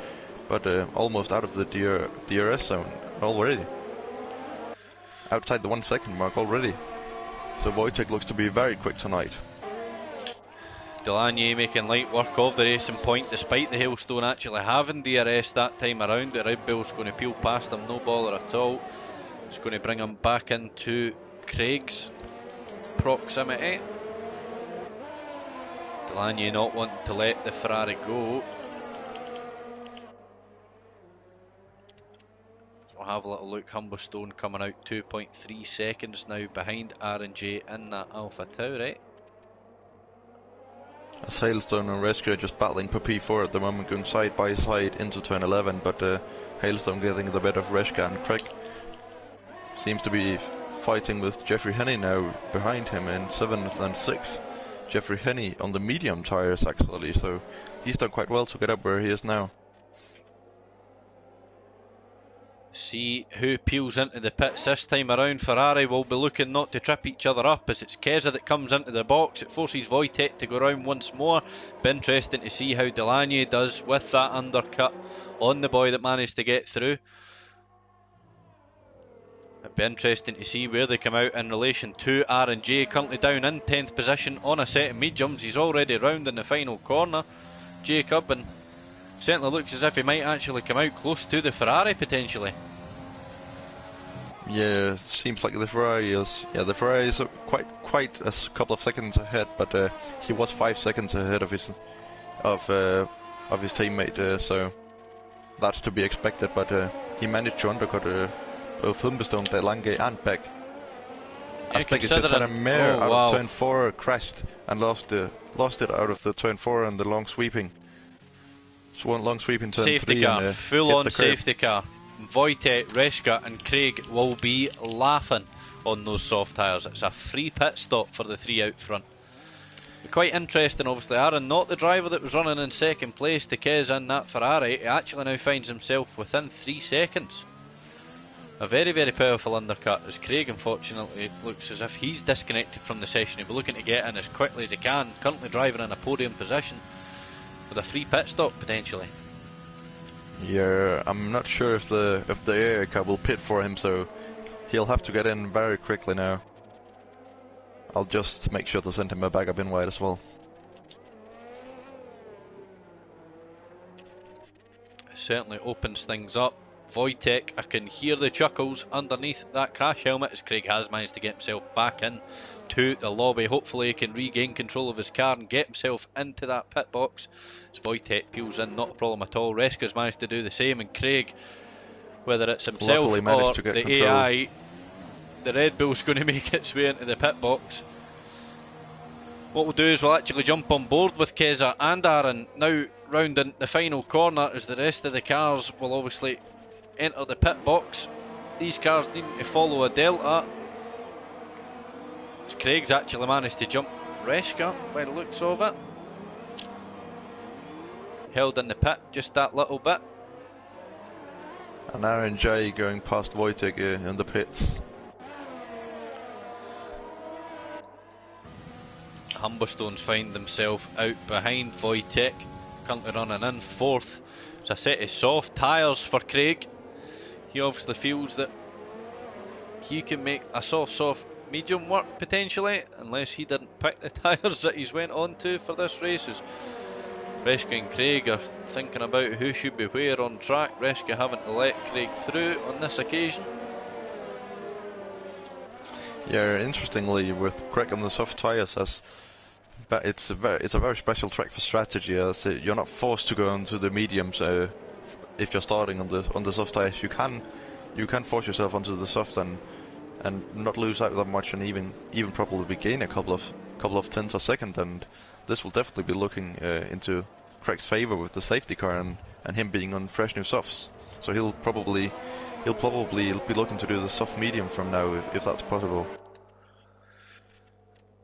B: but almost out of the DRS zone already. Outside the 1 second mark already. So Wojtek looks to be very quick tonight.
A: Delaney making light work of the racing point despite the Hailstone actually having DRS that time around. The Red Bull's going to peel past him, no bother at all. It's going to bring him back into Craig's proximity. Delaney not wanting to let the Ferrari go. We'll have a little look. Humberstone coming out 2.3 seconds now behind RNJ in that Alpha Tauri.
B: As Hailstone and Reska are just battling for P4 at the moment, going side by side into turn 11, but Hailstone getting the better of Reska, and Craig seems to be fighting with Jeffrey Henney now behind him in 7th and 6th. Jeffrey Henney on the medium tires actually, so he's done quite well to get up where he is now.
A: See who peels into the pits this time around. Ferrari will be looking not to trip each other up as it's Keza that comes into the box. It forces Wojtek to go round once more. Be interesting to see how Delaney does with that undercut on the boy that managed to get through. It'd be interesting to see where they come out in relation to R&J, currently down in 10th position on a set of mediums. He's already round in the final corner, Jakob, and certainly looks as if he might actually come out close to the Ferrari potentially.
B: Yeah, it seems like the Ferrari is. Yeah, the Ferrari is quite a couple of seconds ahead, but he was 5 seconds ahead of his teammate, so that's to be expected. But he managed to undercut both Humbestone, De Lange, and Beck.
A: Yeah,
B: As Beck just had a mare out of turn 4, crashed and lost it out of the turn 4 and the long sweeping. So one long sweeping turn
A: safety
B: 3
A: car,
B: and
A: full on safety car. Wojtek, Reschke and Craig will be laughing on those soft tyres. It's a free pit stop for the 3 out front. Quite interesting, obviously. Aaron, not the driver that was running in second place to Kez in that Ferrari, he actually now finds himself within 3 seconds. A very, very powerful undercut as Craig, unfortunately, looks as if he's disconnected from the session. He'll be looking to get in as quickly as he can, currently driving in a podium position with a free pit stop potentially.
B: Yeah, I'm not sure if the air car will pit for him, so he'll have to get in very quickly now. I'll just make sure to send him a backup in wide as well.
A: It certainly opens things up. Wojtek, I can hear the chuckles underneath that crash helmet as Craig has managed to get himself back in to the lobby. Hopefully he can regain control of his car and get himself into that pit box. As Wojtek peels in, not a problem at all. Reschke's managed to do the same, and Craig, whether it's himself or the control. AI, the Red Bull's going to make its way into the pit box. What we'll do is we'll actually jump on board with Keza and Aaron now round in the final corner as the rest of the cars will obviously enter the pit box. These cars need to follow a delta. As Craig's actually managed to jump Reschke by the looks of it. Held in the pit just that little bit.
B: And R&J going past Wojtek in the pits.
A: Humberstones find themselves out behind Wojtek, currently running in 4th. It's a set of soft tyres for Craig. He obviously feels that he can make a soft medium work potentially, unless he didn't pick the tyres that he's went on to for this race. As Reschke and Craig are thinking about who should be where on track. Reschke having to let Craig through on this occasion.
B: Yeah, interestingly, with Craig on the soft tyres, it's a very special track for strategy. As you're not forced to go onto the mediums if you're starting on the soft tyres. You can force yourself onto the soft and not lose out that much, and even probably gain a couple of tenths a second. And this will definitely be looking into Craig's favour with the safety car and him being on fresh new softs. So he'll probably be looking to do the soft medium from now if that's possible.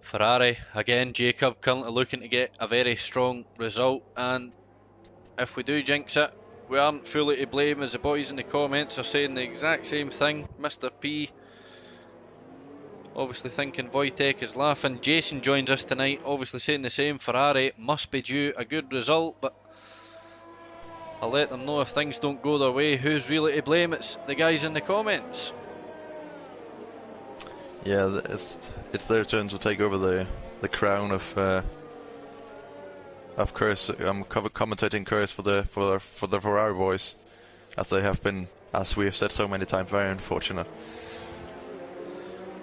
A: Ferrari again, Jakob currently looking to get a very strong result, and if we do jinx it, we aren't fully to blame, as the boys in the comments are saying the exact same thing. Mr. P obviously thinking Wojtek is laughing. Jason joins us tonight, obviously saying the same. Ferrari must be due a good result, but I'll let them know if things don't go their way. Who's really to blame? It's the guys in the comments.
B: Yeah, it's their turn to take over the crown of curse. I'm commentating curse for the Ferrari boys, as they have been, as we have said so many times, very unfortunate.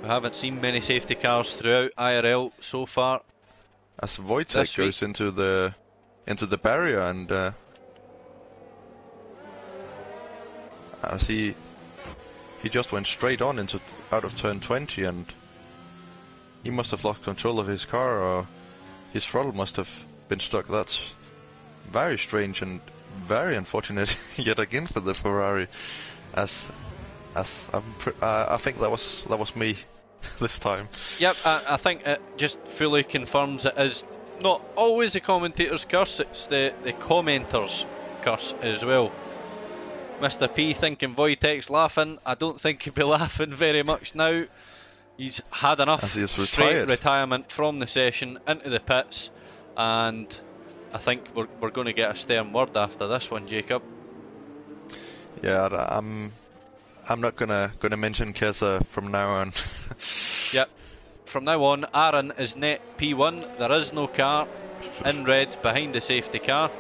A: We haven't seen many safety cars throughout IRL so far.
B: As Wojtek goes into the barrier, and as he just went straight on out of turn 20, and he must have lost control of his car, or his throttle must have been stuck. That's very strange and very unfortunate yet against the Ferrari. I think that was me this time.
A: Yep, I think it just fully confirms it is not always the commentator's curse, it's the commenter's curse as well. Mr. P thinking Wojtek's laughing. I don't think he'll be laughing very much now. He's had enough straight retirement from the session into the pits, and I think we're going to get a stern word after this one, Jacob.
B: Yeah, I'm not gonna mention Kesa from now on.
A: Yep. From now on, Aaron is net P1. There is no car in red behind the safety car.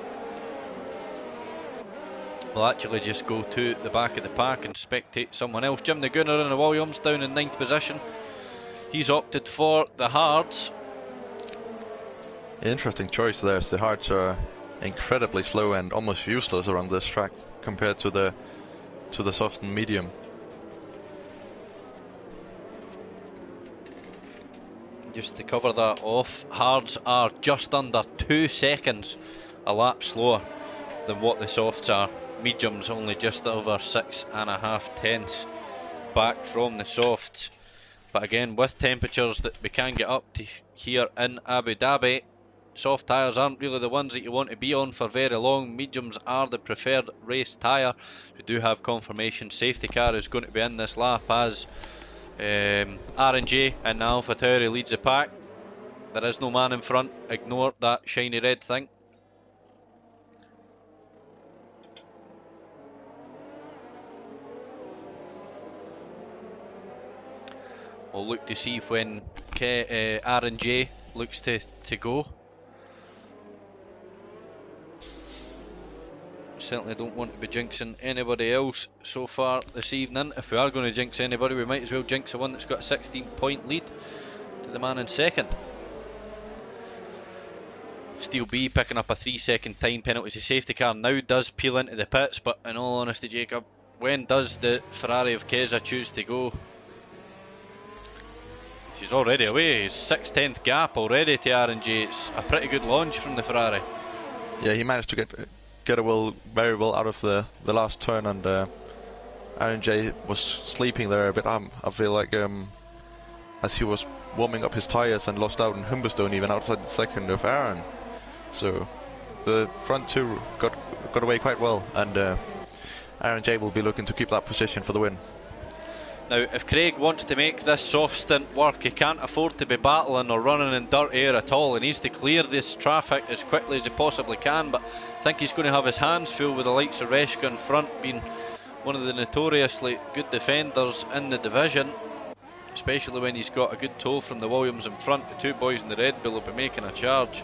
A: We'll actually just go to the back of the pack and spectate someone else. Jim the Gunner in the Williams down in 9th position. He's opted for the hards.
B: Interesting choice there. The hards are incredibly slow and almost useless around this track compared to the soft and medium.
A: Just to cover that off, hards are just under 2 seconds a lap slower than what the softs are. Mediums only just over 6.5 tenths back from the softs. But again, with temperatures that we can get up to here in Abu Dhabi, soft tyres aren't really the ones that you want to be on for very long. Mediums are the preferred race tyre. We do have confirmation safety car is going to be in this lap as R&J and AlphaTauri leads the pack. There is no man in front. Ignore that shiny red thing. We'll look to see when R&J looks to go. Certainly don't want to be jinxing anybody else so far this evening. If we are going to jinx anybody, we might as well jinx the one that's got a 16-point lead to the man in second. Steel B picking up a 3-second time penalty. The safety car now does peel into the pits, but in all honesty, Jacob, when does the Ferrari of Kesa choose to go? She's already away. It's 6/10 gap already to R&J. It's a pretty good launch from the Ferrari.
B: Yeah, he managed to get very well out of the last turn, and R&J was sleeping there a bit. I feel like as he was warming up his tyres and lost out in Humberstone even outside the second of Aaron. So the front two got away quite well, and R&J will be looking to keep that position for the win.
A: Now, if Craig wants to make this soft stint work, he can't afford to be battling or running in dirt air at all. He needs to clear this traffic as quickly as he possibly can, but I think he's going to have his hands full with the likes of Reshka in front, being one of the notoriously good defenders in the division, especially when he's got a good tow from the Williams in front. The two boys in the Red Bull will be making a charge.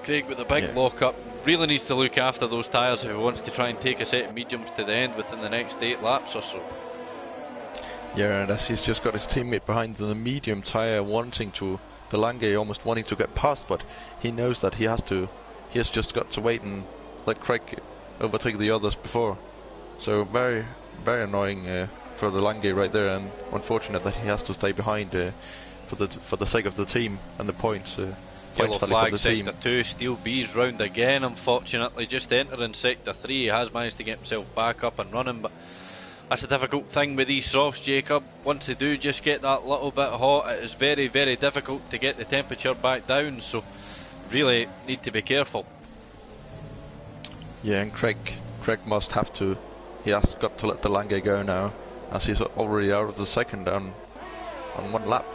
A: Craig with a big lock-up really needs to look after those tyres if he wants to try and take a set of mediums to the end within the next 8 laps or so.
B: Yeah, and as he's just got his teammate behind the medium tyre wanting to, the Lange almost wanting to get past, but he knows that he has just got to wait and let Craig overtake the others before. So very, very annoying for the Lange right there, and unfortunate that he has to stay behind for the sake of the team and the points.
A: Yellow flag, sector 2, Steel B's round again, unfortunately, just entering sector 3. He has managed to get himself back up and running, but that's a difficult thing with these softs, Jacob. Once they do just get that little bit hot, it is very, very difficult to get the temperature back down, so really need to be careful.
B: Yeah, and Craig must have to, he has got to let the Lange go now, as he's already out of the second on 1 lap.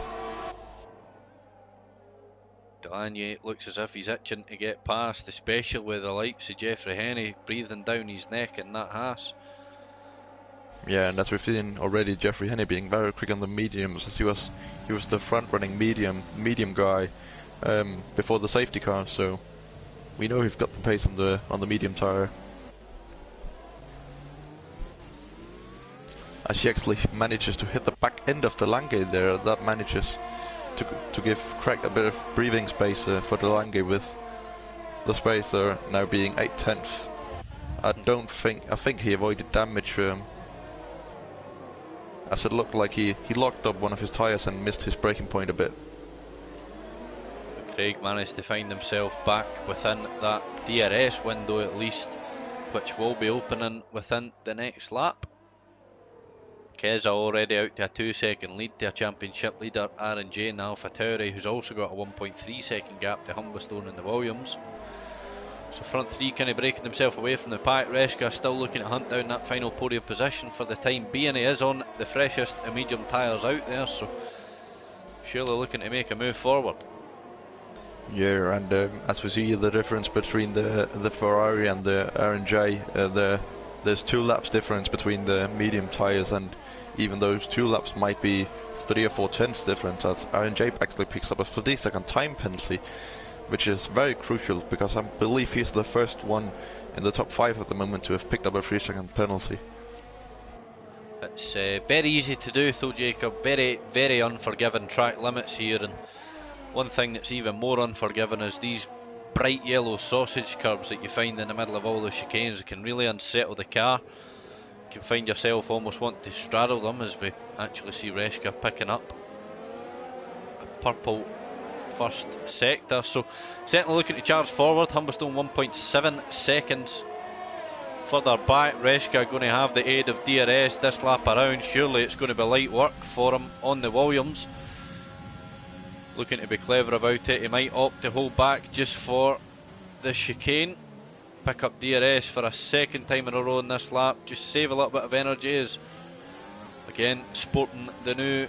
A: Delanye looks as if he's itching to get past, especially with the likes of Jeffrey Henney breathing down his neck in that Haas.
B: Yeah, and as we've seen already, Jeffrey Henney being very quick on the mediums, as he was the front running medium guy before the safety car, so we know he's got the pace on the medium tyre. As he actually manages to hit the back end of the Lange there, that manages to give Craig a bit of breathing space for the Lange, with the space there now being 8/10. I think he avoided damage, as it looked like he locked up one of his tyres and missed his braking point a bit.
A: Craig managed to find himself back within that DRS window at least, which will be opening within the next lap. Keza already out to a 2-second lead to a championship leader, R&J and AlphaTauri, who's also got a 1.3 second gap to Humberstone and the Williams. So front three kind of breaking himself away from the pack. Reschke still looking to hunt down that final podium position for the time being. He is on the freshest of medium tyres out there, so surely looking to make a move forward.
B: Yeah, and as we see the difference between the Ferrari and the R&J, there's 2 laps difference between the medium tyres, and even those 2 laps might be 3 or 4 tenths difference, as R&J actually picks up a 30-second time penalty, which is very crucial because I believe he's the first one in the top 5 at the moment to have picked up a 3-second penalty.
A: It's very easy to do though, Jacob. Very, very unforgiving track limits here, and one thing that's even more unforgiving is these bright yellow sausage curbs that you find in the middle of all the chicanes. It can really unsettle the car. You can find yourself almost wanting to straddle them, as we actually see Reschke picking up a purple first sector. So certainly looking to charge forward. Humberstone 1.7 seconds further back. Reschke going to have the aid of DRS this lap around. Surely it's going to be light work for him on the Williams. Looking to be clever about it. He might opt to hold back just for the chicane. Pick up DRS for a second time in a row in this lap. Just save a little bit of energy, as again sporting the new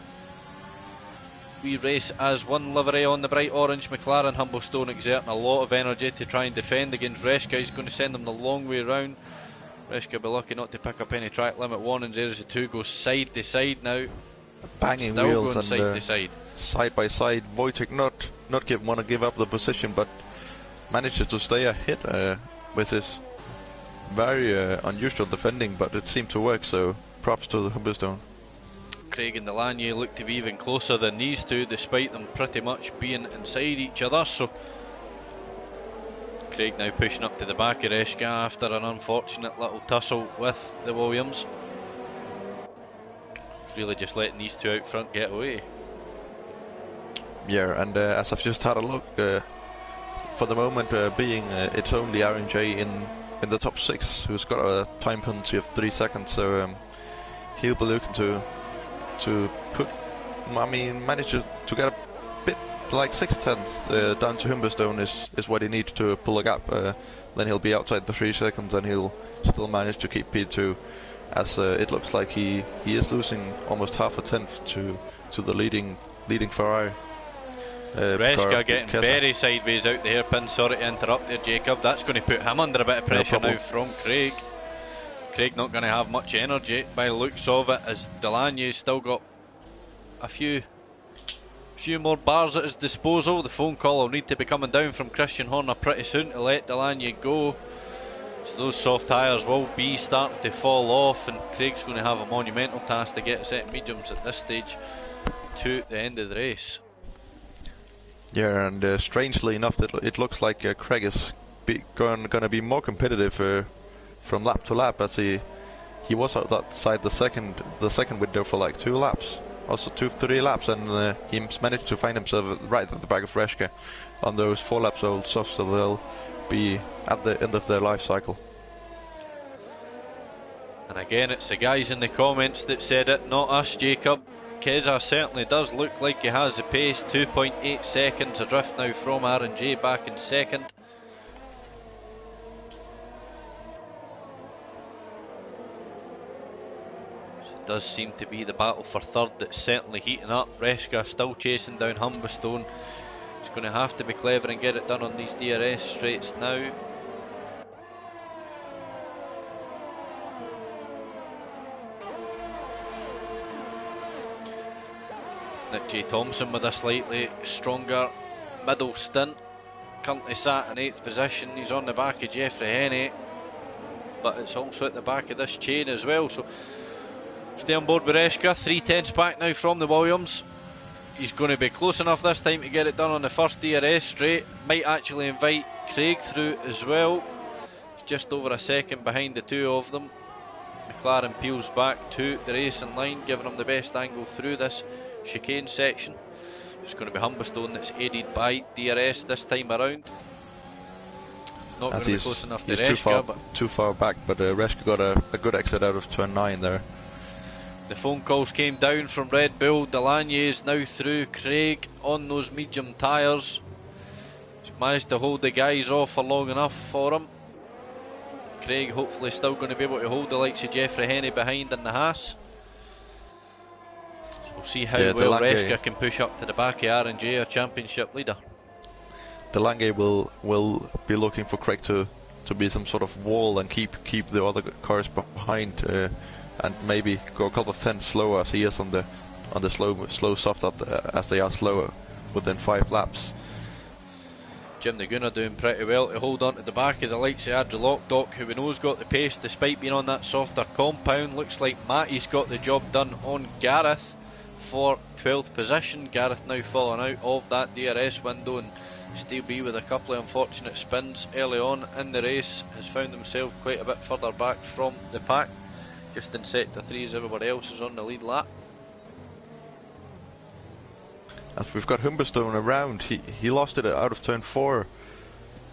A: We Race as One livery on the bright orange McLaren. Humberstone exerting a lot of energy to try and defend against Reschke. He's going to send them the long way round. Reschke will be lucky not to pick up any track limit warnings. There's the 2 goes side to side now.
B: Banging
A: Still
B: wheels
A: going
B: and
A: side to side.
B: Side by side. Wojtek not want to give up the position, but manages to stay ahead with his very unusual defending, but it seemed to work, so props to the Humberstone.
A: Craig and Delaney look to be even closer than these two, despite them pretty much being inside each other. So Craig now pushing up to the back of Reschke after an unfortunate little tussle with the Williams. Really just letting these two out front get away.
B: Yeah, and as I've just had a look, for the moment being it's only R&J in the top 6 who's got a time penalty of 3 seconds, so he'll be looking to manage to get a bit like 6 tenths down to Humberstone is what he needs to pull a gap. Then he'll be outside the 3 seconds, and he'll still manage to keep P2, as it looks like he is losing almost half a tenth to the leading Ferrari.
A: Reschke getting very sideways out the hairpin. Sorry to interrupt there, Jacob. That's going to put him under a bit of pressure now from Craig. Craig not going to have much energy by the looks of it, as Delaney's still got a few more bars at his disposal. The phone call will need to be coming down from Christian Horner pretty soon to let Delaney go. So those soft tyres will be starting to fall off, and Craig's going to have a monumental task to get a set of mediums at this stage to the end of the race.
B: Yeah, and strangely enough, it looks like Craig is going to be more competitive from lap to lap, as he was outside the second window for like 2 laps, also 2-3 laps, and he's managed to find himself right at the back of Reschke on those 4 laps old softs, so they'll be at the end of their life cycle.
A: And again, it's the guys in the comments that said it, not us, Jacob. Keza certainly does look like he has the pace. 2.8 seconds adrift now from R&J back in second. So it does seem to be the battle for third that's certainly heating up. Reschke still chasing down Humberstone. He's going to have to be clever and get it done on these DRS straights now. Nick J. Thompson with a slightly stronger middle stint, currently sat in 8th position. He's on the back of Jeffrey Henney, but it's also at the back of this chain as well, so stay on board with Reschke. 3 tenths back now from the Williams. He's going to be close enough this time to get it done on the first DRS straight. Might actually invite Craig through as well. He's just over a second behind the 2 of them. McLaren peels back to the racing line, giving him the best angle through this chicane section. It's going to be Humberstone that's aided by DRS this time around. Not going to be close enough to Reschke,
B: too far back, but Reschke got a good exit out of turn 9 there.
A: The phone calls came down from Red Bull. Delaney is now through. Craig on those medium tyres. He's managed to hold the guys off for long enough for him. Craig hopefully still going to be able to hold the likes of Jeffrey Henney behind in the Haas. So we'll see how well Reska can push up to the back of R&J, our championship leader.
B: Delaney will be looking for Craig to be some sort of wall and keep the other cars behind, and maybe go a couple of tenths slower as he is on the slow soft as they are slower within 5 laps.
A: Jim Naguna doing pretty well to hold on to the back of the likes of Adrian Lockdock, who we know's got the pace despite being on that softer compound. Looks like Matty's got the job done on Gareth for 12th position. Gareth now falling out of that DRS window, and Steve B with a couple of unfortunate spins early on in the race has found himself quite a bit further back from the pack, just in sector 3 as everybody else is on the lead lap.
B: As we've got Humberstone around, he lost it out of turn 4.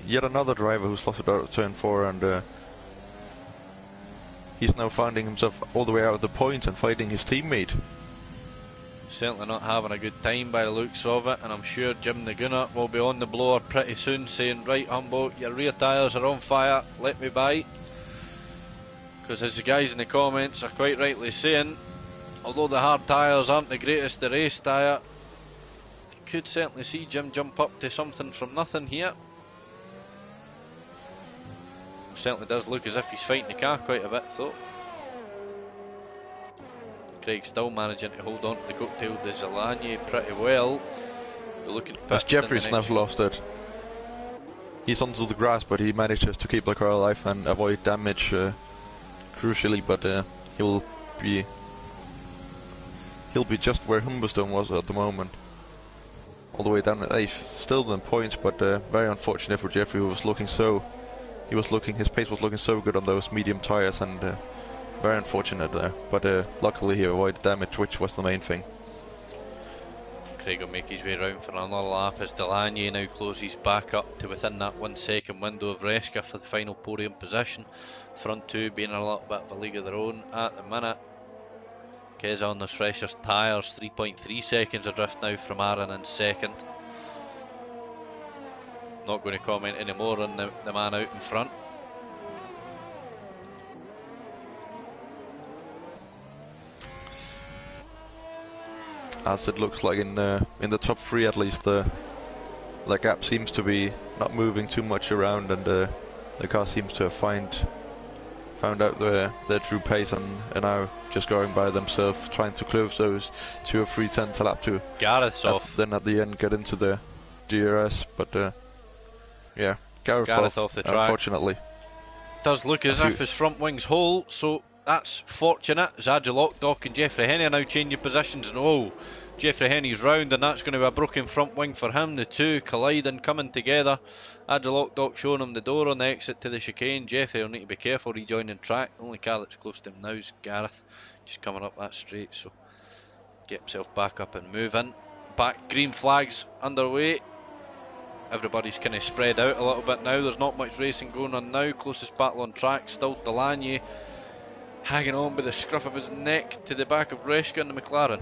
B: Yet another driver who's lost it out of turn 4, and he's now finding himself all the way out of the point and fighting his teammate.
A: Certainly not having a good time by the looks of it, and I'm sure Jim Naguna will be on the blower pretty soon saying, right Humbo, your rear tyres are on fire, let me by. Because as the guys in the comments are quite rightly saying, although the hard tyres aren't the greatest, the race tyre, could certainly see Jim jump up to something from nothing here. Certainly does look as if he's fighting the car quite a bit though. Craig still managing to hold on to the coattail de Zelanye pretty well. Looking
B: as Jeffrey's now lost it. He's onto the grass, but he manages to keep the car alive and avoid damage crucially, but he'll be just where Humberstone was at the moment. All the way down at 8th, still in points, but very unfortunate for Jeffrey, who was looking his pace was looking so good on those medium tyres, and very unfortunate there. But luckily he avoided damage, which was the main thing.
A: Craig will make his way round for another lap as Delaney now closes back up to within that 1 second window of Reska for the final podium position. Front 2 being a little bit of a league of their own at the minute. Keza on those freshest tyres, 3.3 seconds adrift now from Aaron in second. Not going to comment any more on the man out in front.
B: As it looks like in the top 3 at least, the gap seems to be not moving too much around, and the car seems to have found out their true pace, and are now just going by themselves, trying to close those 2 or 3 tenths a lap to
A: Gareth's off.
B: Then at the end get into the DRS, but yeah, Gareth off the track, unfortunately.
A: Does look as if his front wing's whole, so that's fortunate. Zadja Lockdock and Jeffrey Henney are now changing positions, and oh, Jeffrey Henney's round, and that's going to be a broken front wing for him. The two colliding, coming together. Adja Lockdock showing him the door on the exit to the chicane. Jeffrey will need to be careful rejoining track. The only car that's close to him now is Gareth, just coming up that straight, so get himself back up and moving. Back green flags underway. Everybody's kind of spread out a little bit now. There's not much racing going on now. Closest battle on track still Delaney, hanging on by the scruff of his neck to the back of Reska and the McLaren.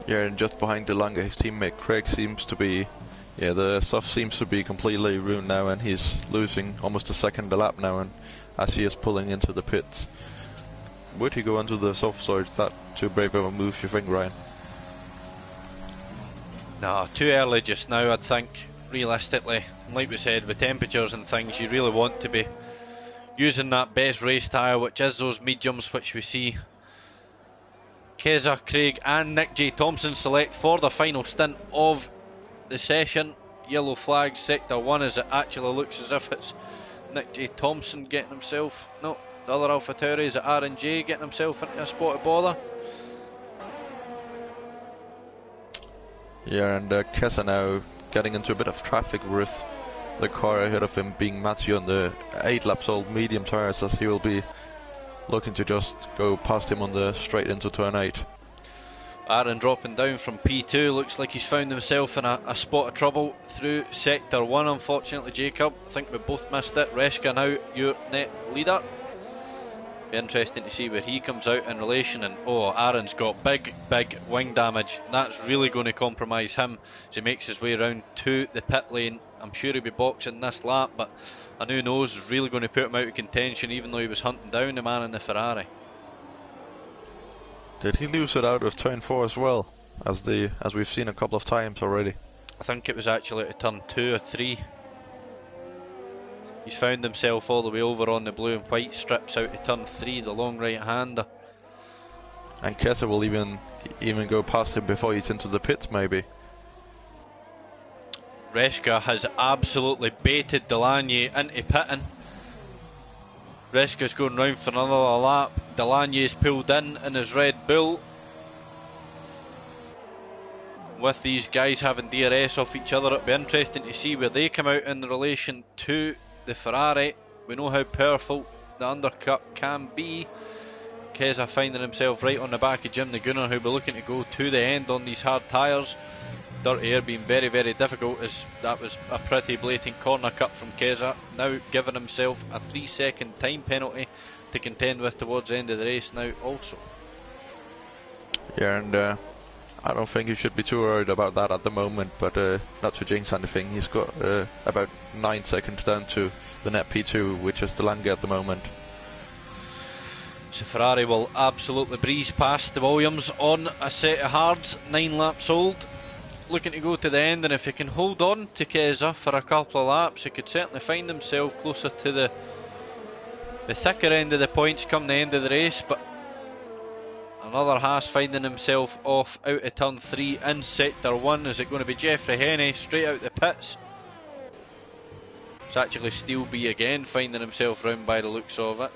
B: Yeah, and just behind Delaney, his teammate Craig seems to be, the stuff seems to be completely ruined now, and he's losing almost a second a lap now, and as he is pulling into the pits. Would he go onto the soft side? Is that too brave of a move, you think, Ryan?
A: No, too early just now, I'd think, realistically. Like we said, with temperatures and things, you really want to be using that best race tyre, which is those mediums, which we see Keza, Craig and Nick J. Thompson select for the final stint of the session. Yellow flag, sector 1, as it actually looks as if it's Nick J. Thompson getting himself, no, the other AlphaTauri is at R&J getting himself into a spot of bother.
B: Yeah, and Keza now getting into a bit of traffic with the car ahead of him being Matthew on the 8 laps old medium tyres, as he will be looking to just go past him on the straight into turn 8.
A: Aaron dropping down from P2, looks like he's found himself in a spot of trouble through sector 1, unfortunately. Jakob, I think we both missed it. Reska now your net leader. Be interesting to see where he comes out in relation. And oh, Aaron's got big wing damage. That's really going to compromise him as he makes his way around to the pit lane. I'm sure he'll be boxing this lap, but a new nose is really going to put him out of contention, even though he was hunting down the man in the Ferrari.
B: Did he lose it out of turn 4 as well, as we've seen a couple of times already?
A: I think it was actually at turn 2 or 3. He's found himself all the way over on the blue and white strips out to turn 3, the long right hander.
B: And Kessa will even go past him before he's into the pits, maybe.
A: Reska has absolutely baited Delagny into pitting. Reska's going round for another lap. Delagny's pulled in his Red Bull. With these guys having DRS off each other, it'll be interesting to see where they come out in relation to the Ferrari. We know how powerful the undercut can be. Keza finding himself right on the back of Jim the Gunner, who'll be looking to go to the end on these hard tyres. Dirty air being very difficult, as that was a pretty blatant corner cut from Keza. Now giving himself a 3-second time penalty to contend with towards the end of the race now also.
B: Yeah, and I don't think you should be too worried about that at the moment, but not to jinx anything. He's got about 9 seconds down to the net P2, which is the Lange at the moment.
A: So Ferrari will absolutely breeze past the Williams on a set of hards, 9 laps old. Looking to go to the end, and if he can hold on to Keza for a couple of laps, he could certainly find himself closer to the thicker end of the points come the end of the race. But another Haas finding himself off out of turn 3 in sector 1. Is it going to be Jeffrey Henney straight out the pits? It's actually Steel B again finding himself round by the looks of it.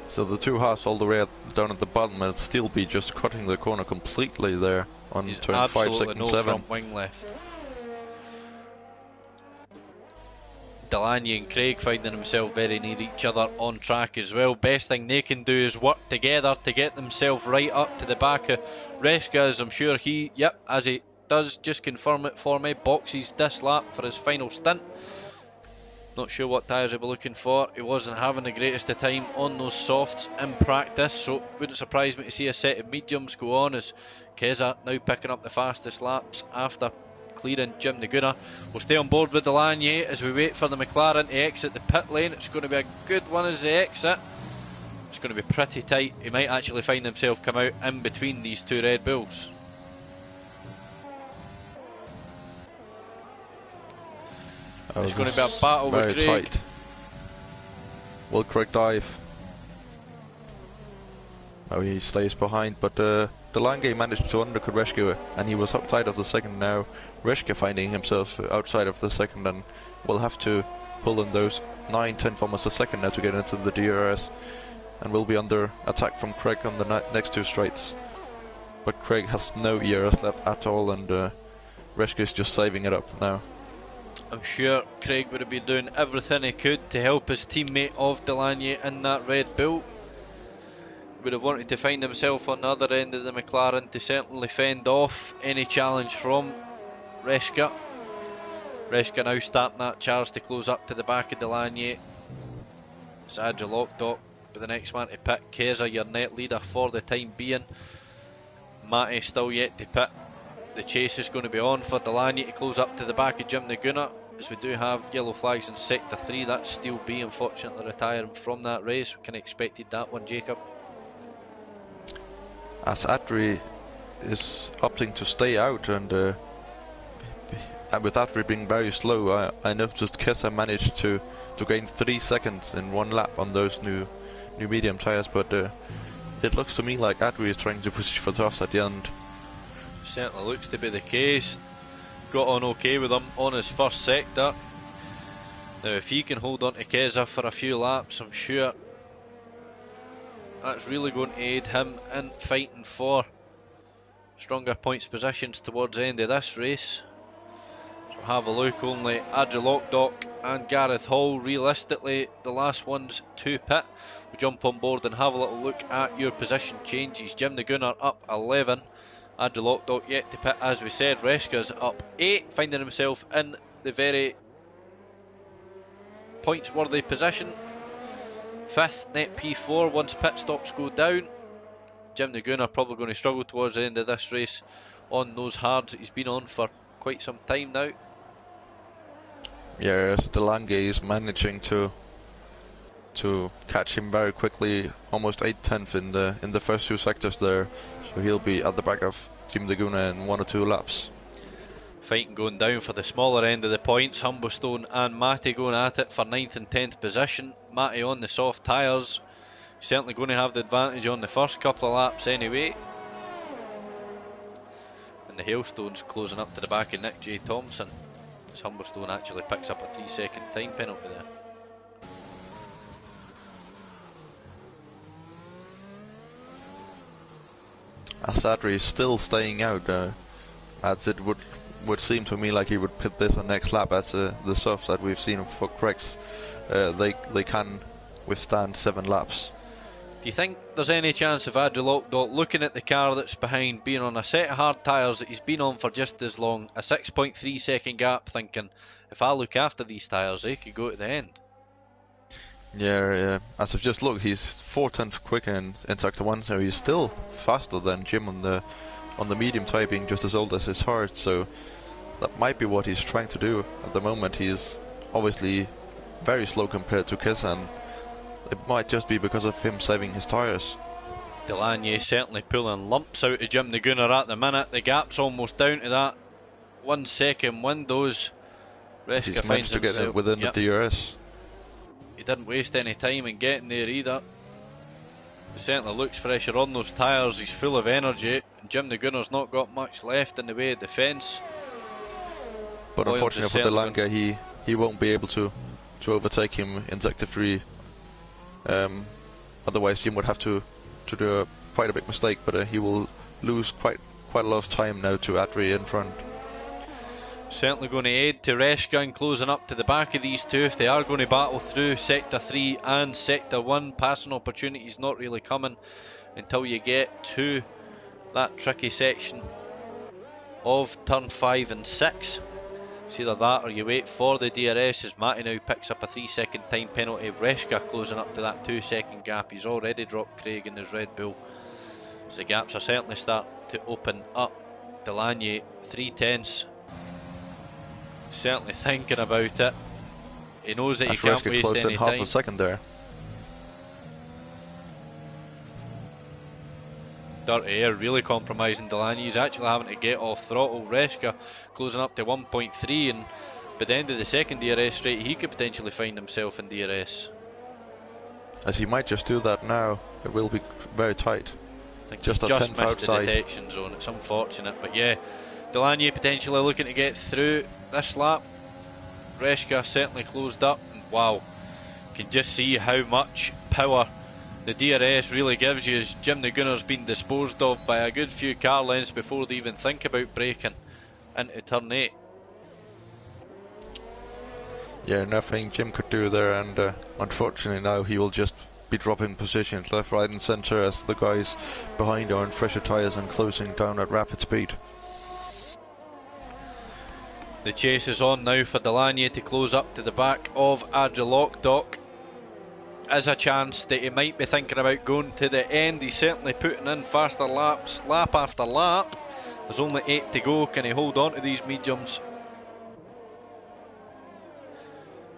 B: So the two Haas all the way down at the bottom, and Steel B just cutting the corner completely there on
A: He's
B: turn 5, 6
A: absolutely
B: and
A: no
B: 7.
A: front wing left. Delagny and Craig finding himself very near each other on track as well. Best thing they can do is work together to get themselves right up to the back of Reska, as I'm sure he, as he does, just confirm it for me, boxes this lap for his final stint. Not sure what tyres he'll be looking for. He wasn't having the greatest of time on those softs in practice, so wouldn't surprise me to see a set of mediums go on, as Keza now picking up the fastest laps after clearing Jim the Gunner. We'll stay on board with Delagny as we wait for the McLaren to exit the pit lane. It's going to be a good one as they exit. It's going to be pretty tight. He might actually find himself come out in between these two Red Bulls. It's going to be a battle with Craig.
B: Very tight. Will Craig dive? Oh, he stays behind, but Delagny managed to undercut Reschke, and he was outside of the second now. Reschke finding himself outside of the second, and will have to pull in those 9-10 almost a second now to get into the DRS, and will be under attack from Craig on the next two straights. But Craig has no ERS left at all, and Reschke is just saving it up now.
A: I'm sure Craig would have been doing everything he could to help his teammate of Delagny in that Red Bull. Would have wanted to find himself on the other end of the McLaren to certainly fend off any challenge from Reska. Reska now starting that charge to close up to the back of Delagny. It's Adja Lockdock, but the next man to pit. Keza, your net leader for the time being. Matty still yet to pit. The chase is going to be on for Delagny to close up to the back of Jim the Gunner, as we do have yellow flags in sector 3. That's Steel B unfortunately retiring from that race. We kind of expected that one, Jacob.
B: As Adri is opting to stay out, and with Adri being very slow, I noticed Kessa managed to gain 3 seconds in one lap on those new medium tyres, but it looks to me like Adri is trying to push for softs at the end.
A: Certainly looks to be the case. Got on okay with him on his first sector. Now if he can hold on to Keza for a few laps, I'm sure that's really going to aid him in fighting for stronger points positions towards the end of this race. So have a look, only Adja Lockdock and Gareth Hall realistically the last ones to pit. We'll jump on board and have a little look at your position changes. Jim the Gunner up 11. Adja Lockdock yet to pit, as we said. Reska's up 8, finding himself in the very points worthy position. 5th, net P4 once pit stops go down. Jim the Gooner probably going to struggle towards the end of this race on those hards that he's been on for quite some time now.
B: Yeah, Delange is managing to catch him very quickly, almost 8/10 in the first 2 sectors there, so he'll be at the back of Jim the Gooner in 1 or 2 laps.
A: Fighting going down for the smaller end of the points. Humblestone and Matty going at it for 9th and 10th position. Matty on the soft tyres, certainly going to have the advantage on the first couple of laps anyway. And the Hailstones closing up to the back of Nick J. Thompson, as Humblestone actually picks up a 3-second time penalty there.
B: Asadri is still staying out, as it would seem to me like he would pit this on next lap, as the softs that we've seen for Prix, they can withstand 7 laps.
A: Do you think there's any chance of Adrian Lockdock looking at the car that's behind, being on a set of hard tyres that he's been on for just as long, a 6.3 second gap, thinking, if I look after these tyres, they could go to the end?
B: Yeah, as I've just looked, he's 4/10 quicker in sector 1, so he's still faster than Jim on the medium tyre, being just as old as his hard, so that might be what he's trying to do at the moment. He's obviously very slow compared to Kiss, and it might just be because of him saving his tyres.
A: Delaney certainly pulling lumps out of Jim the Gooner at the minute. The gap's almost down to that 1 second windows.
B: He's managed to get it within the DRS.
A: He didn't waste any time in getting there either. He certainly looks fresher on those tyres. He's full of energy. Jim the Gooner's not got much left in the way of defence.
B: But unfortunately for Delange, he won't be able to overtake him in sector 3. Otherwise Jim would have to do quite a big mistake, but he will lose quite a lot of time now to Adri in front.
A: Certainly going to aid to Reshka closing up to the back of these two if they are going to battle through sector 3 and sector 1. Passing opportunities not really coming until you get to that tricky section of turn 5 and 6. It's either that or you wait for the DRS, as Matty now picks up a 3-second time penalty. Reshka closing up to that 2-second gap. He's already dropped Craig in his Red Bull, so the gaps are certainly starting to open up. Delaney 3/10, certainly thinking about it. He knows that he can't waste any time.
B: Half a second there.
A: Dirty air really compromising Delaney. He's actually having to get off throttle. Reshka closing up to 1.3, and by the end of the second DRS straight he could potentially find himself in DRS.
B: As he might just do that now. It will be very tight.
A: I think
B: just
A: he's just missed
B: outside
A: the detection zone. It's unfortunate, but yeah, Delaney potentially looking to get through this lap. Reshka certainly closed up, and wow, you can just see how much power the DRS really gives you, as Jim the Gooner's been disposed of by a good few car lengths before they even think about braking into turn 8.
B: Yeah, nothing Jim could do there, and unfortunately now he will just be dropping positions left, right and centre as the guys behind are on fresher tyres and closing down at rapid speed.
A: The chase is on now for Delaney to close up to the back of Adrian Lockdock. Is a chance that he might be thinking about going to the end. He's certainly putting in faster laps, lap after lap. There's only 8 to go. Can he hold on to these mediums?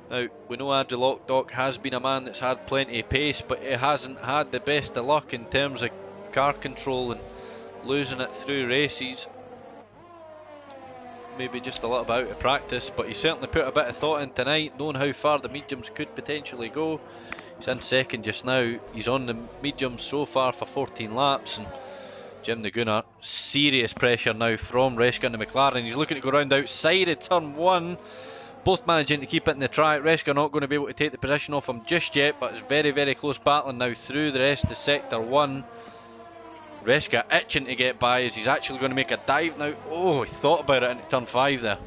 A: Now, we know Adrian Lockdock has been a man that's had plenty of pace, but he hasn't had the best of luck in terms of car control and losing it through races. Maybe just a little bit out of practice, but he certainly put a bit of thought in tonight, knowing how far the mediums could potentially go. He's in second just now. He's on the mediums so far for 14 laps, and Jim the Gooner, serious pressure now from Reshka and the McLaren. He's looking to go round outside of turn 1. Both managing to keep it in the track. Reshka not going to be able to take the position off him just yet, but it's very, very close battling now through the rest of sector 1. Reshka itching to get by as he's actually going to make a dive now. Oh, he thought about it into turn 5 there.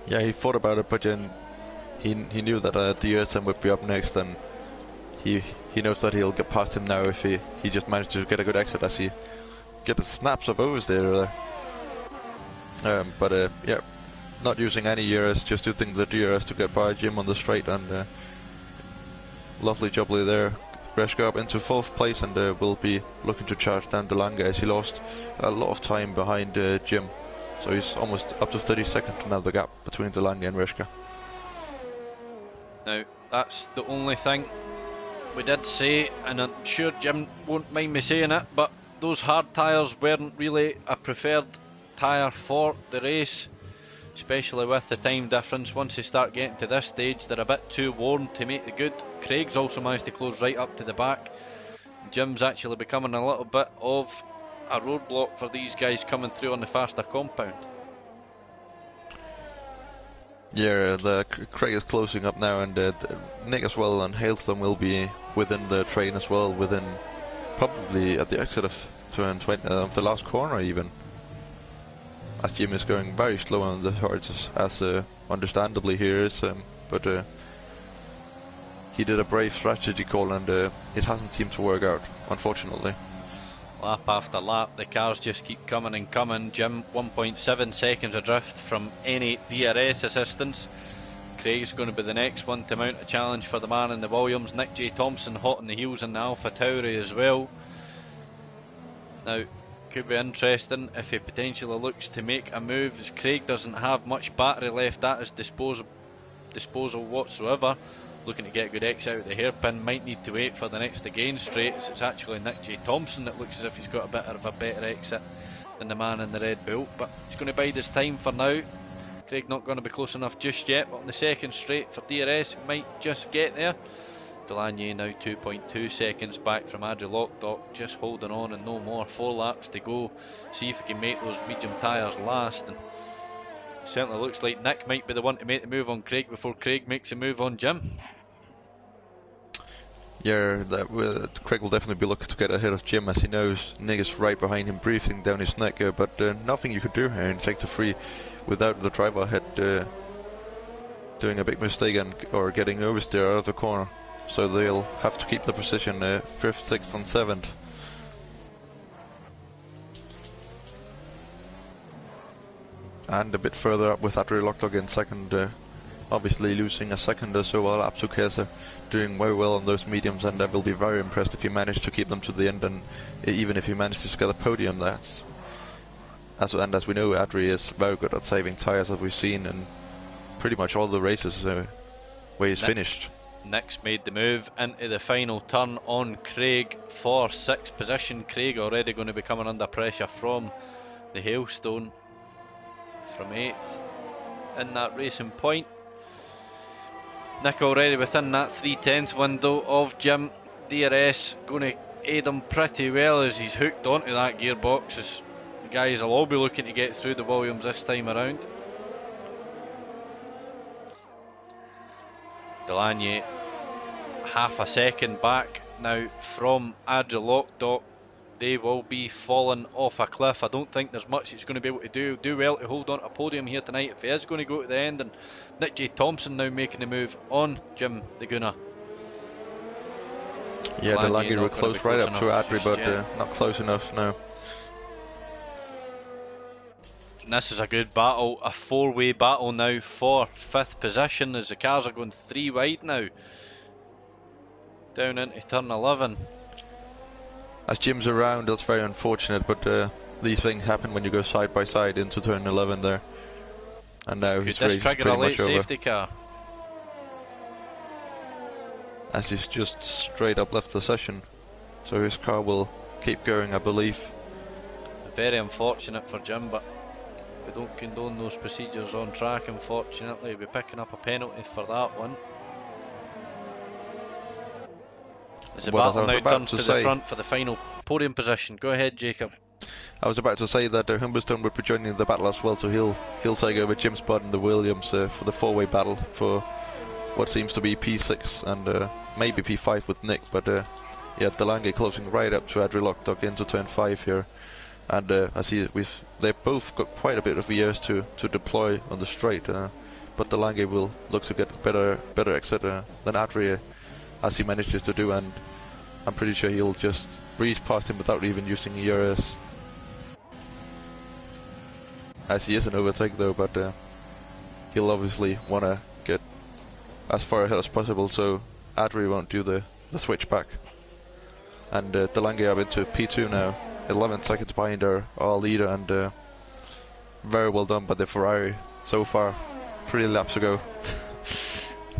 B: Yeah, he thought about it, but then he knew that DSM would be up next, and he knows that he'll get past him now if he just managed to get a good exit, as he get the snaps of O's there. But yeah, not using any DRS, just using the DRS to get by Jim on the straight, and lovely jubbly there. Reshka up into 4th place and will be looking to charge down Delanga as he lost a lot of time behind Jim. So he's almost up to 30 seconds now, the gap between Delanga and Reshka.
A: Now, that's the only thing we did say, and I'm sure Jim won't mind me saying it, but those hard tyres weren't really a preferred tyre for the race, especially with the time difference. Once they start getting to this stage, they're a bit too worn to make the good. Craig's also managed to close right up to the back. Jim's actually becoming a little bit of a roadblock for these guys coming through on the faster compound.
B: Yeah, Craig is closing up now, and Nick as well, and Hailstorm will be within the train as well, within probably at the exit of turn 20 of the last corner even. As Jim is going very slow on the hards, as understandably he is, but he did a brave strategy call, and it hasn't seemed to work out, unfortunately.
A: Lap after lap, the cars just keep coming and coming. Jim 1.7 seconds adrift from any DRS assistance. Craig's going to be the next one to mount a challenge for the man in the Williams. Nick J. Thompson hot on the heels in the Alpha Tauri as well. Now, could be interesting if he potentially looks to make a move, as Craig doesn't have much battery left at his disposal whatsoever. Looking to get a good exit out of the hairpin, might need to wait for the next again straight, as it's actually Nick J. Thompson that looks as if he's got a bit of a better exit than the man in the red belt, but he's going to bide his time for now. Craig not going to be close enough just yet, but on the second straight for DRS it might just get there. Delany now 2.2 seconds back from Adri Lockdock, just holding on and no more. 4 laps to go, see if he can make those medium tyres last, and certainly looks like Nick might be the one to make the move on Craig before Craig makes a move on Jim.
B: Yeah, Craig will definitely be looking to get ahead of Jim, as he knows Nick is right behind him, breathing down his neck, but nothing you could do here in sector 3 without the driver ahead doing a big mistake or getting oversteer out of the corner. So they'll have to keep the position 5th, 6th and 7th. And a bit further up with Adri Lockdog in second, obviously losing a second or so, while Apsukesa doing very well on those mediums, and I will be very impressed if he managed to keep them to the end, and even if he manages to get a podium. That's as we know, Adri is very good at saving tyres, as we've seen in pretty much all the races where he's finished.
A: Nick's made the move into the final turn on Craig for 6th position. Craig already going to be coming under pressure from the hailstone from 8th in that racing point. Nick already within that 3/10 window of Jim. DRS going to aid him pretty well as he's hooked onto that gearbox, as the guys will all be looking to get through the Williams this time around. Delany half a second back now from Adri Lockdock. They will be falling off a cliff. I don't think there's much he's going to be able to do well to hold on to a podium here tonight if he is going to go to the end. And Nick J. Thompson now making the move on Jim the Gunner.
B: Yeah, Delany will close right up to Adri, but not close enough now.
A: And this is a good battle, a 4-way battle now for 5th position, as the cars are going 3 wide now down into turn 11.
B: As Jim's around, that's very unfortunate, but these things happen when you go side by side into turn 11 there. And now his race is pretty much over.
A: Safety car?
B: As he's just straight up left the session, so his car will keep going, I believe.
A: Very unfortunate for Jim, but we don't condone those procedures on track, unfortunately. We'll be picking up a penalty for that one. As the battle now turns to the front for the final podium position. Go ahead, Jacob.
B: I was about to say that Humberstone would be joining the battle as well, so he'll take over Jim's spot in the Williams for the 4-way battle for what seems to be P6 and maybe P5 with Nick, but yeah, Delany closing right up to Adri Lockdock into turn 5 here, and they've both got quite a bit of years to deploy on the straight, but Delany will look to get better exit than Adri as he manages to do, and I'm pretty sure he'll just breeze past him without even using ERS. As he is an overtake though, but he'll obviously want to get as far ahead as possible, so Adri won't do the switch back. And Delange up into P2 now, 11 seconds behind our leader, and very well done by the Ferrari so far. 3 laps ago.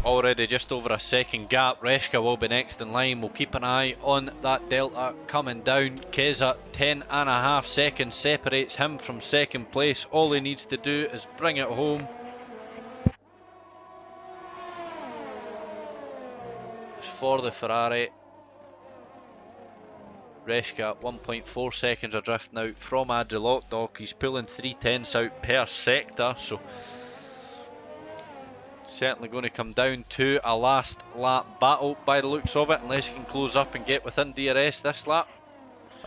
A: Already just over a second gap. Reshka will be next in line. We'll keep an eye on that delta coming down. Keza, 10.5 seconds separates him from second place. All he needs to do is bring it home. It's for the Ferrari. Reshka 1.4 seconds adrift now from Adri Lockdock. He's pulling 3/10 out per sector, so certainly going to come down to a last lap battle by the looks of it, unless he can close up and get within DRS this lap.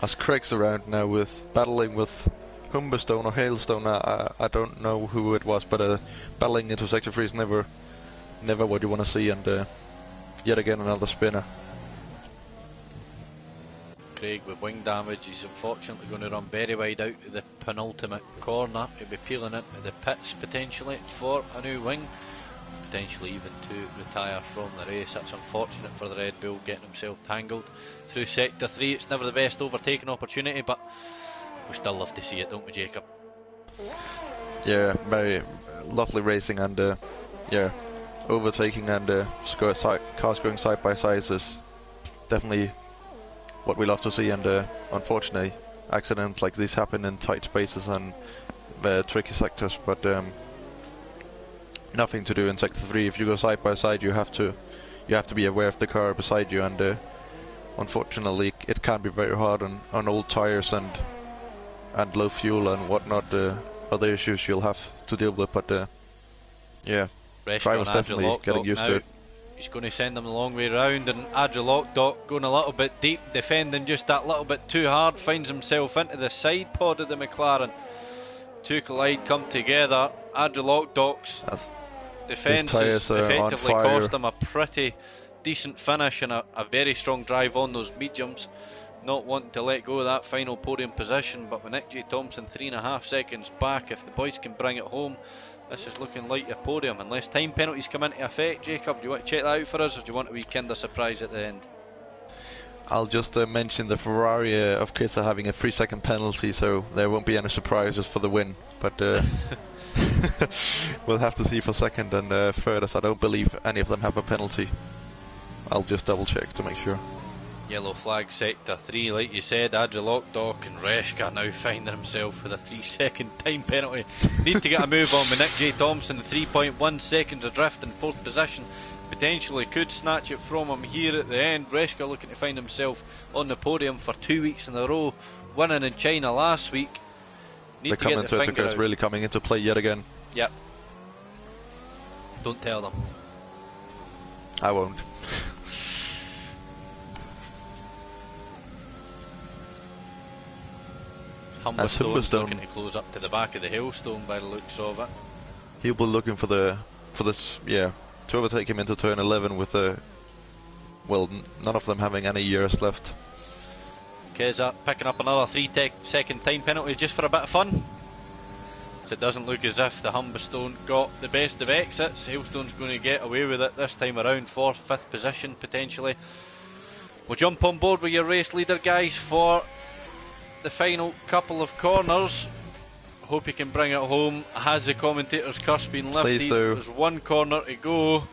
B: As Craig's around now with battling with Humberstone or Hailstone, I don't know who it was, but battling into sector 3 is never what you want to see, and yet again another spinner.
A: Craig with wing damage, he's unfortunately going to run very wide out to the penultimate corner. He'll be peeling into the pits potentially for a new wing, potentially even to retire from the race. That's unfortunate for the Red Bull, getting himself tangled through sector 3. It's never the best overtaking opportunity, but we still love to see it, don't we, Jacob?
B: Yeah, very lovely racing, and yeah, overtaking and cars going side by side is definitely what we love to see, and unfortunately accidents like this happen in tight spaces and tricky sectors, but nothing to do in sector 3. If you go side by side, you have to be aware of the car beside you, and unfortunately it can be very hard on old tires and low fuel and whatnot. Other issues you'll have to deal with, but yeah, drivers definitely getting used to it.
A: He's going to send them the long way round, and Adri Lockdock going a little bit deep, defending just that little bit too hard, finds himself into the side pod of the McLaren. Two collide, come together. Adri Lockdock's defence has effectively cost him a pretty decent finish and a very strong drive on those mediums. Not wanting to let go of that final podium position, but with Nick J. Thompson 3.5 seconds back, if the boys can bring it home, this is looking like a podium, unless time penalties come into effect. Jacob, do you want to check that out for us, or do you want a wee Kinder surprise at the end?
B: I'll just mention the Ferrari of Kesa having a 3-second penalty, so there won't be any surprises for the win, but we'll have to see for second and third, as I don't believe any of them have a penalty. I'll just double check to make sure.
A: Yellow flag sector 3, like you said. Adri Lockdock and Reshka now finding himself with a 3-second time penalty. Need to get a move on with Nick J. Thompson, 3.1 seconds adrift in 4th position. Potentially could snatch it from him here at the end. Reshka looking to find himself on the podium for 2 weeks in a row, winning in China last week. Need
B: the
A: to get the
B: commentator is really coming into play yet again.
A: Yep. Don't tell them.
B: I won't.
A: Humberstone's looking to close up to the back of the hailstone by the looks of it.
B: He'll be looking for this, yeah, to overtake him into turn 11 with well, none of them having any years left.
A: Keza picking up another 3-second time penalty just for a bit of fun. So it doesn't look as if the Humberstone got the best of exits. Hailstone's going to get away with it this time around, 4th, 5th position potentially. We'll jump on board with your race leader, guys, for the final couple of corners. Hope he can bring it home. Has the commentator's curse been lifted?
B: Please do.
A: There's one corner to go.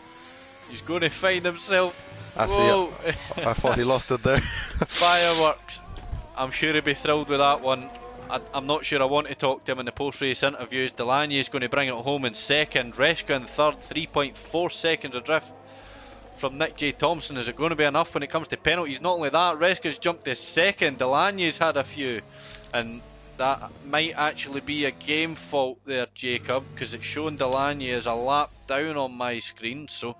A: He's going to find himself.
B: I see it. I thought he lost it there.
A: Fireworks. I'm sure he'll be thrilled with that one. I'm not sure I want to talk to him in the post-race interviews. Delaney is going to bring it home in second. Reshka in third, 3.4 seconds adrift from Nick J. Thompson. Is it going to be enough when it comes to penalties? Not only that, Reshka's jumped to second. Delaney's had a few, and that might actually be a game fault there, Jacob, because it's showing Delaney as a lap down on my screen. So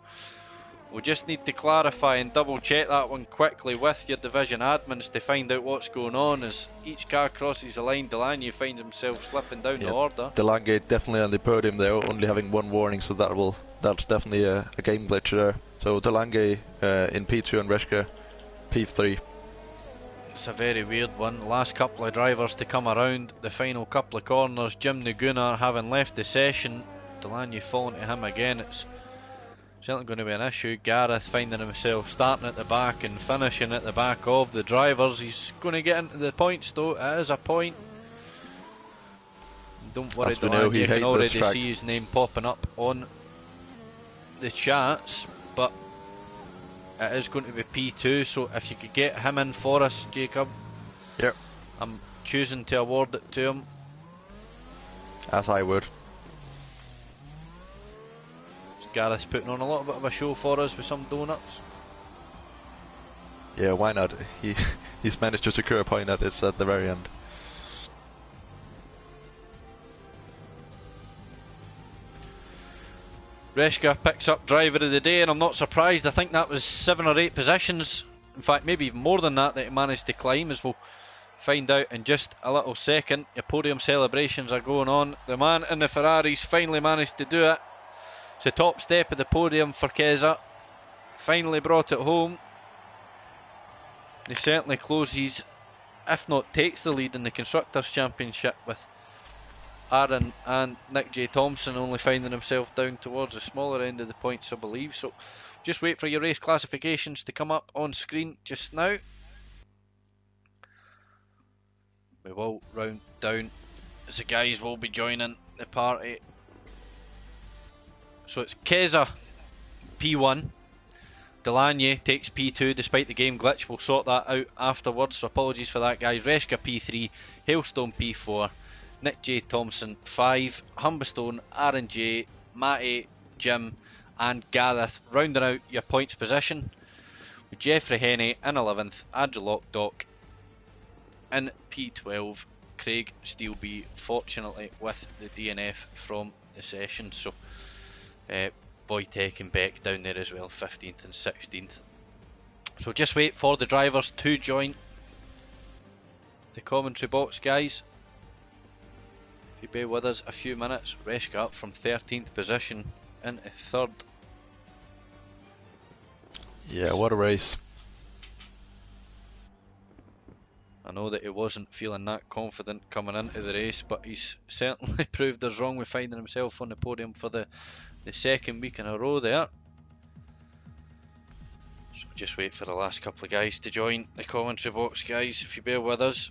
A: we just need to clarify and double check that one quickly with your division admins to find out what's going on. As each car crosses the line, Delaney finds himself slipping down the order.
B: Delaney definitely on the podium there, only having one warning, so that's definitely a game glitch there. So Delaney in P2 and Reshka P3.
A: It's a very weird one. Last couple of drivers to come around the final couple of corners. Jim Naguna having left the session. Delaney falling to him again. It's certainly going to be an issue. Gareth finding himself starting at the back and finishing at the back of the drivers. He's going to get into the points though. It is a point. Don't worry, Delaney, you can already see his name popping up on the chats, but it is going to be P2, so if you could get him in for us, Jacob.
B: Yep.
A: I'm choosing to award it to him.
B: As I would.
A: Gareth's putting on a little bit of a show for us with some donuts.
B: Yeah, why not? He's managed to secure a point at the very end.
A: Reshka picks up driver of the day, and I'm not surprised. I think that was 7 or 8 positions, in fact maybe even more than that, he managed to climb, as we'll find out in just a little second. Your podium celebrations are going on. The man in the Ferraris finally managed to do it. It's the top step of the podium for Keza. Finally brought it home. He certainly closes, if not takes the lead in the Constructors' Championship, with Aaron and Nick J. Thompson only finding himself down towards the smaller end of the points, I believe. So just wait for your race classifications to come up on screen just now. We will round down as the guys will be joining the party. So it's Keza P1, Delaney takes P2 despite the game glitch. We'll sort that out afterwards, so apologies for that, guys. Reshka P3, Hailstone P4, Nick J. Thompson 5, Humberstone, Aaron J, Matty, Jim and Gareth rounding out your points position, with Jeffrey Henney in 11th, Andrew Lockdock in P12, Craig Steelby fortunately with the DNF from the session. So Wojtek and Beck down there as well, 15th and 16th. So just wait for the drivers to join the commentary box, guys. If you bear with us a few minutes. Reshka up from 13th position into 3rd.
B: Yeah, what a race.
A: I know that he wasn't feeling that confident coming into the race, but he's certainly proved us wrong with finding himself on the podium for the second week in a row there. So just wait for the last couple of guys to join the commentary box, guys, if you bear with us.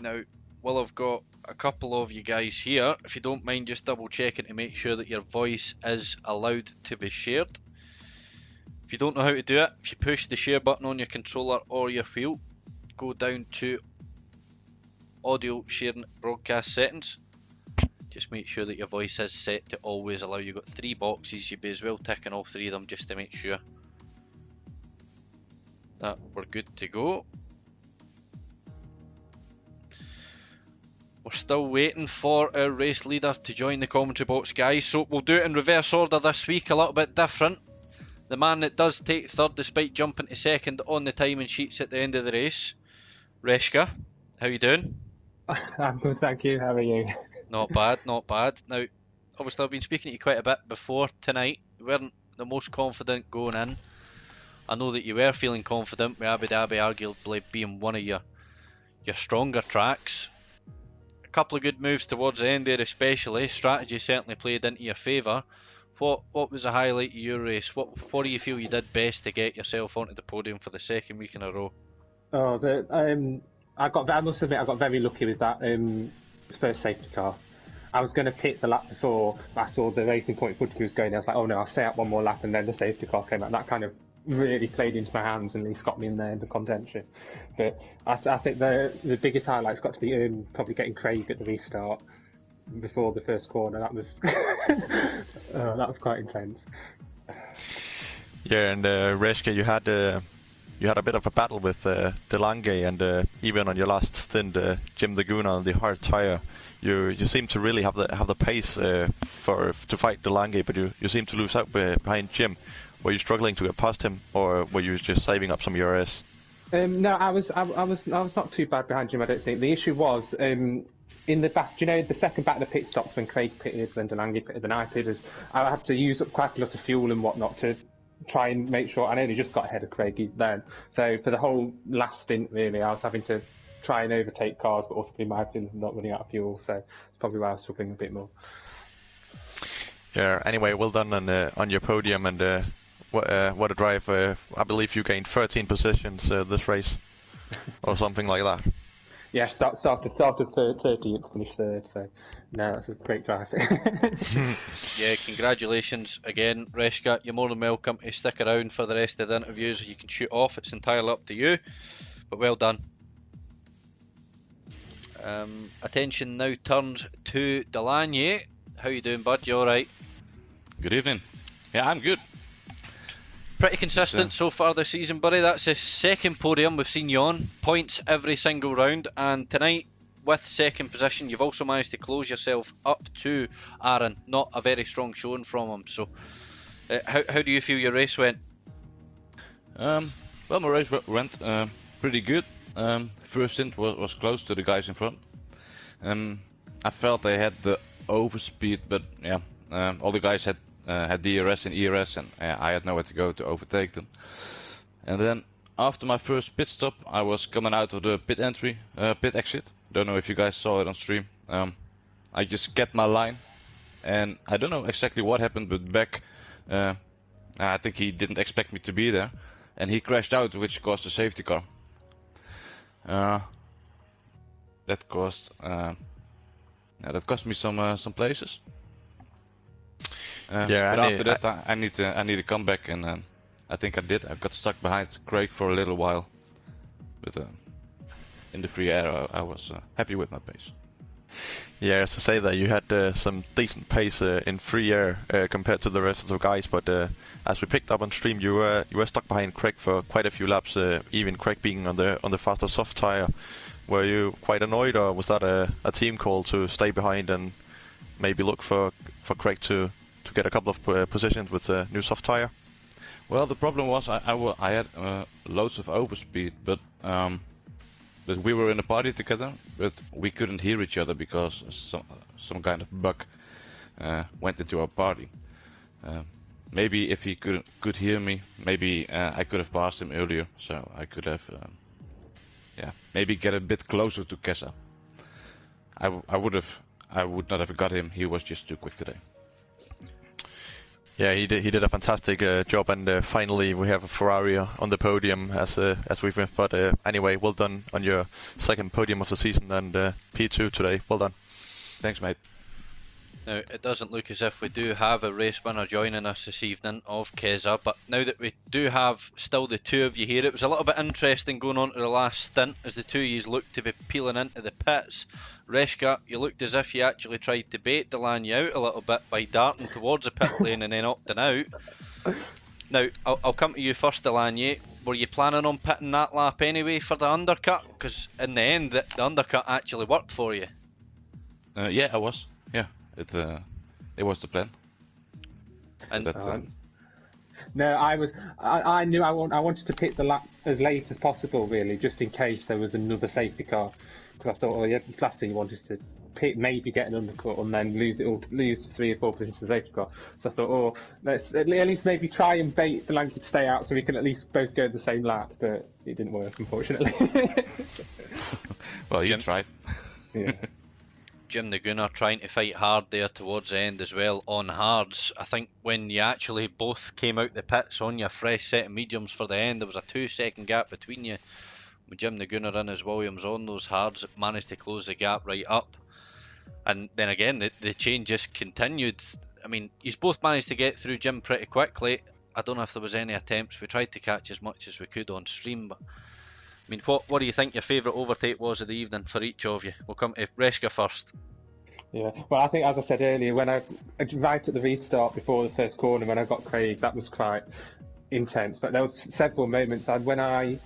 A: Now, well, I've got a couple of you guys here. If you don't mind just double checking to make sure that your voice is allowed to be shared. If you don't know how to do it, if you push the share button on your controller or your wheel, go down to audio sharing broadcast settings. Just make sure that your voice is set to always allow. You've got 3 boxes, you'd be as well ticking all 3 of them just to make sure that we're good to go. We're still waiting for our race leader to join the commentary box, guys, so we'll do it in reverse order this week, a little bit different. The man that does take 3rd despite jumping to 2nd on the timing sheets at the end of the race, Reshka, how you doing?
C: I'm good, thank you. How are you?
A: Not bad, not bad. Now, obviously I've been speaking to you quite a bit before tonight. You weren't the most confident going in. I know that you were feeling confident with Abu Dhabi arguably being one of your stronger tracks. A couple of good moves towards the end there especially. Strategy certainly played into your favour. What was the highlight of your race? What do you feel you did best to get yourself onto the podium for the 2nd week in a row?
C: I must admit I got very lucky with that first safety car. I was going to pit the lap before I saw the Racing Point footage was going. I was like, oh no, I'll stay out one more lap, and then the safety car came out. That kind of really played into my hands and at least got me in there in the contention. But I think the biggest highlight's got to be probably getting Craig at the restart before the first corner. That was that was quite intense.
B: Yeah, and Reshka, you had a bit of a battle with Delange, and even on your last stint, Jim the Goon on the hard tyre. You seem to really have the pace to fight Delange, but you seem to lose out behind Jim. Were you struggling to get past him, or were you just saving up some ERS?
C: No, I was not too bad behind Jim, I don't think. The issue was in the back, do you know the second back of the pit stops when Craig pitted, then Delaney pitted, then I pitted, I had to use up quite a lot of fuel and whatnot to try and make sure. I only just got ahead of Craig then, so for the whole last stint, really, I was having to try and overtake cars, but also be mindful of not running out of fuel. So it's probably why I was struggling a bit more.
B: Yeah. Anyway, well done on your podium, and what a drive! I believe you gained 13 positions this race, or something like that.
C: Yeah, started 30th, finished third, so no, that's a great drive.
A: Yeah, congratulations again, Reshka. You're more than welcome to stick around for the rest of the interviews. You can shoot off, it's entirely up to you, but well done. Attention now turns to Delaney. How you doing, bud? You alright?
D: Good evening. Yeah, I'm good.
A: Pretty consistent so far this season, buddy. That's the second podium we've seen you on. Points every single round. And tonight, with second position, you've also managed to close yourself up to Aaron. Not a very strong showing from him. So, how do you feel your race went?
D: Well, my race went pretty good. First stint was close to the guys in front. I felt they had the overspeed, but yeah, all the guys had DRS and ERS, and I had nowhere to go to overtake them. And then after my first pit stop, I was coming out of the pit exit. Don't know if you guys saw it on stream. I just kept my line, and I don't know exactly what happened, but Beck, I think he didn't expect me to be there, and he crashed out, which caused a safety car. That cost me some places. But after that, I need to come back, and I think I did. I got stuck behind Craig for a little while, but in the free air, I was happy with my pace.
B: Yeah, as to say that you had some decent pace in free air compared to the rest of the guys, but as we picked up on stream, you were stuck behind Craig for quite a few laps, even Craig being on the faster soft tire. Were you quite annoyed, or was that a team call to stay behind and maybe look for Craig to get a couple of positions with the new soft tire?
D: Well, the problem was I had loads of overspeed, but we were in a party together, but we couldn't hear each other because some kind of bug went into our party. Maybe if he could hear me, maybe I could have passed him earlier, so I could have maybe get a bit closer to Kessa. I would not have got him. He was just too quick today.
B: Yeah, he did a fantastic job, and finally we have a Ferrari on the podium as we've been. But anyway, well done on your second podium of the season, and P2 today. Well done.
D: Thanks, mate.
A: Now, it doesn't look as if we do have a race winner joining us this evening of Keza, but now that we do have still the two of you here, it was a little bit interesting going on to the last stint as the two of you looked to be peeling into the pits. Reshka, you looked as if you actually tried to bait Delaney out a little bit by darting towards the pit lane and then opting out. Now, I'll come to you first, Delaney. Were you planning on pitting that lap anyway for the undercut? Because in the end, the undercut actually worked for you.
D: Yeah, I was. Yeah. It was the plan.
A: And
C: no, I knew I wanted to pit the lap as late as possible, really, just in case there was another safety car. Because I thought, the last thing you want is to pit, maybe get an undercut, and then lose 3 or 4 positions to the safety car. So I thought, let's at least maybe try and bait the Lanky to stay out, so we can at least both go the same lap. But it didn't work, unfortunately.
D: Well, you tried.
C: Yeah.
A: Jim the Gunner trying to fight hard there towards the end as well on hards. I think when you actually both came out the pits on your fresh set of mediums for the end, there was a 2-second gap between you. With Jim the Gunner and his Williams on those hards, managed to close the gap right up. And then again, the chain just continued. I mean, you both managed to get through Jim pretty quickly. I don't know if there was any attempts. We tried to catch as much as we could on stream, but I mean, what do you think your favourite overtake was of the evening for each of you? We'll come to Reshka first.
C: Yeah, well, I think, as I said earlier, when right at the restart before the first corner, when I got Craig, that was quite intense. But there was several moments when I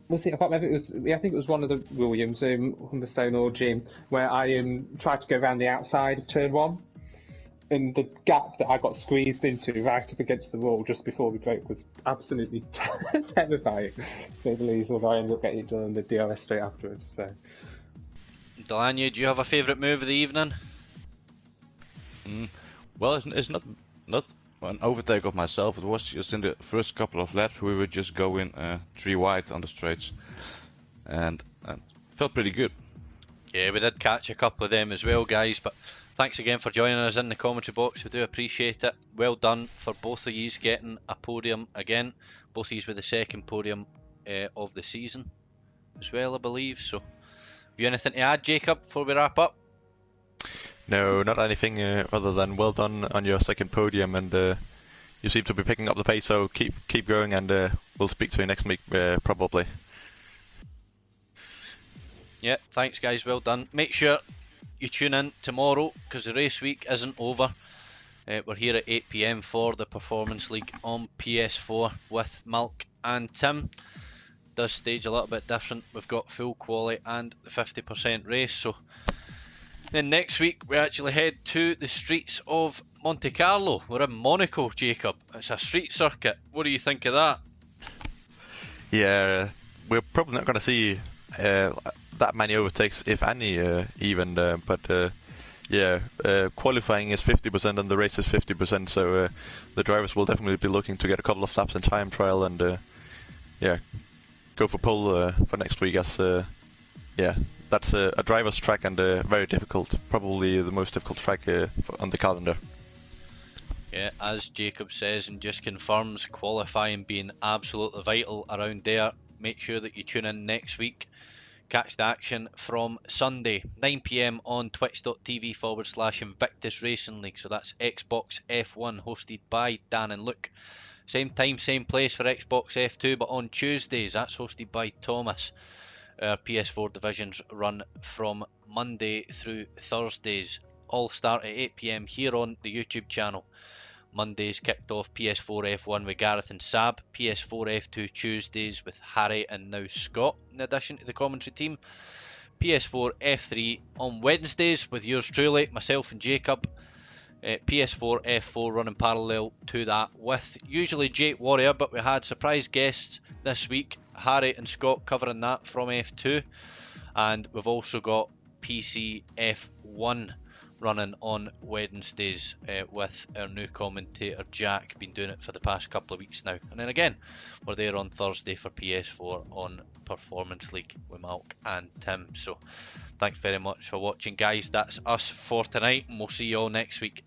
C: can't remember, I think it was one of the Williams, Humberstone or Jim, where I tried to go around the outside of turn 1. And the gap that I got squeezed into right up against the wall just before we broke was absolutely terrifying, to say the least, although I ended up getting it done on the DRS straight afterwards. So.
A: Delanya, do you have a favourite move of the evening?
D: Well, it's not an overtake of myself. It was just in the first couple of laps we were just going 3 wide on the straights, and felt pretty good.
A: Yeah, we did catch a couple of them as well, guys, but thanks again for joining us in the commentary box. We do appreciate it. Well done for both of yous getting a podium again. Both of yous with the second podium of the season as well, I believe. So, have you anything to add, Jacob, before we wrap up?
B: No, not anything other than well done on your second podium, and you seem to be picking up the pace, so keep going, and we'll speak to you next week probably.
A: Yeah, thanks guys, well done. Make sure you tune in tomorrow, because the race week isn't over. We're here at 8 PM for the Performance League on PS4 with Malk and Tim. Does stage a little bit different. We've got full quali and the 50% race. So then next week we actually head to the streets of Monte Carlo. We're in Monaco, Jacob. It's a street circuit. What do you think of that?
B: Yeah, we're probably not going to see that many overtakes, if any, even. But qualifying is 50% and the race is 50%, so the drivers will definitely be looking to get a couple of laps in time trial and go for pole for next week. As that's a driver's track and very difficult, probably the most difficult track on the calendar.
A: Yeah, as Jacob says and just confirms, qualifying being absolutely vital around there. Make sure that you tune in next week. Catch the action from Sunday, 9 PM on twitch.tv/Invictus Racing League. So that's XBOX F1, hosted by Dan and Luke. Same time, same place for Xbox F2, but on Tuesdays, that's hosted by Thomas. Our PS4 divisions run from Monday through Thursdays. All start at 8 PM here on the YouTube channel. Mondays kicked off PS4 F1 with Gareth and Sab, PS4 F2 Tuesdays with Harry and now Scott in addition to the commentary team, PS4 F3 on Wednesdays with yours truly, myself and Jacob, PS4 F4 running parallel to that with usually Jake Warrior, but we had surprise guests this week, Harry and Scott covering that from F2, and we've also got PC F1 running on Wednesdays with our new commentator Jack. Been doing it for the past couple of weeks now, and then again we're there on Thursday for PS4 on Performance League with Malk and Tim. So thanks very much for watching, guys. That's us for tonight, and we'll see you all next week.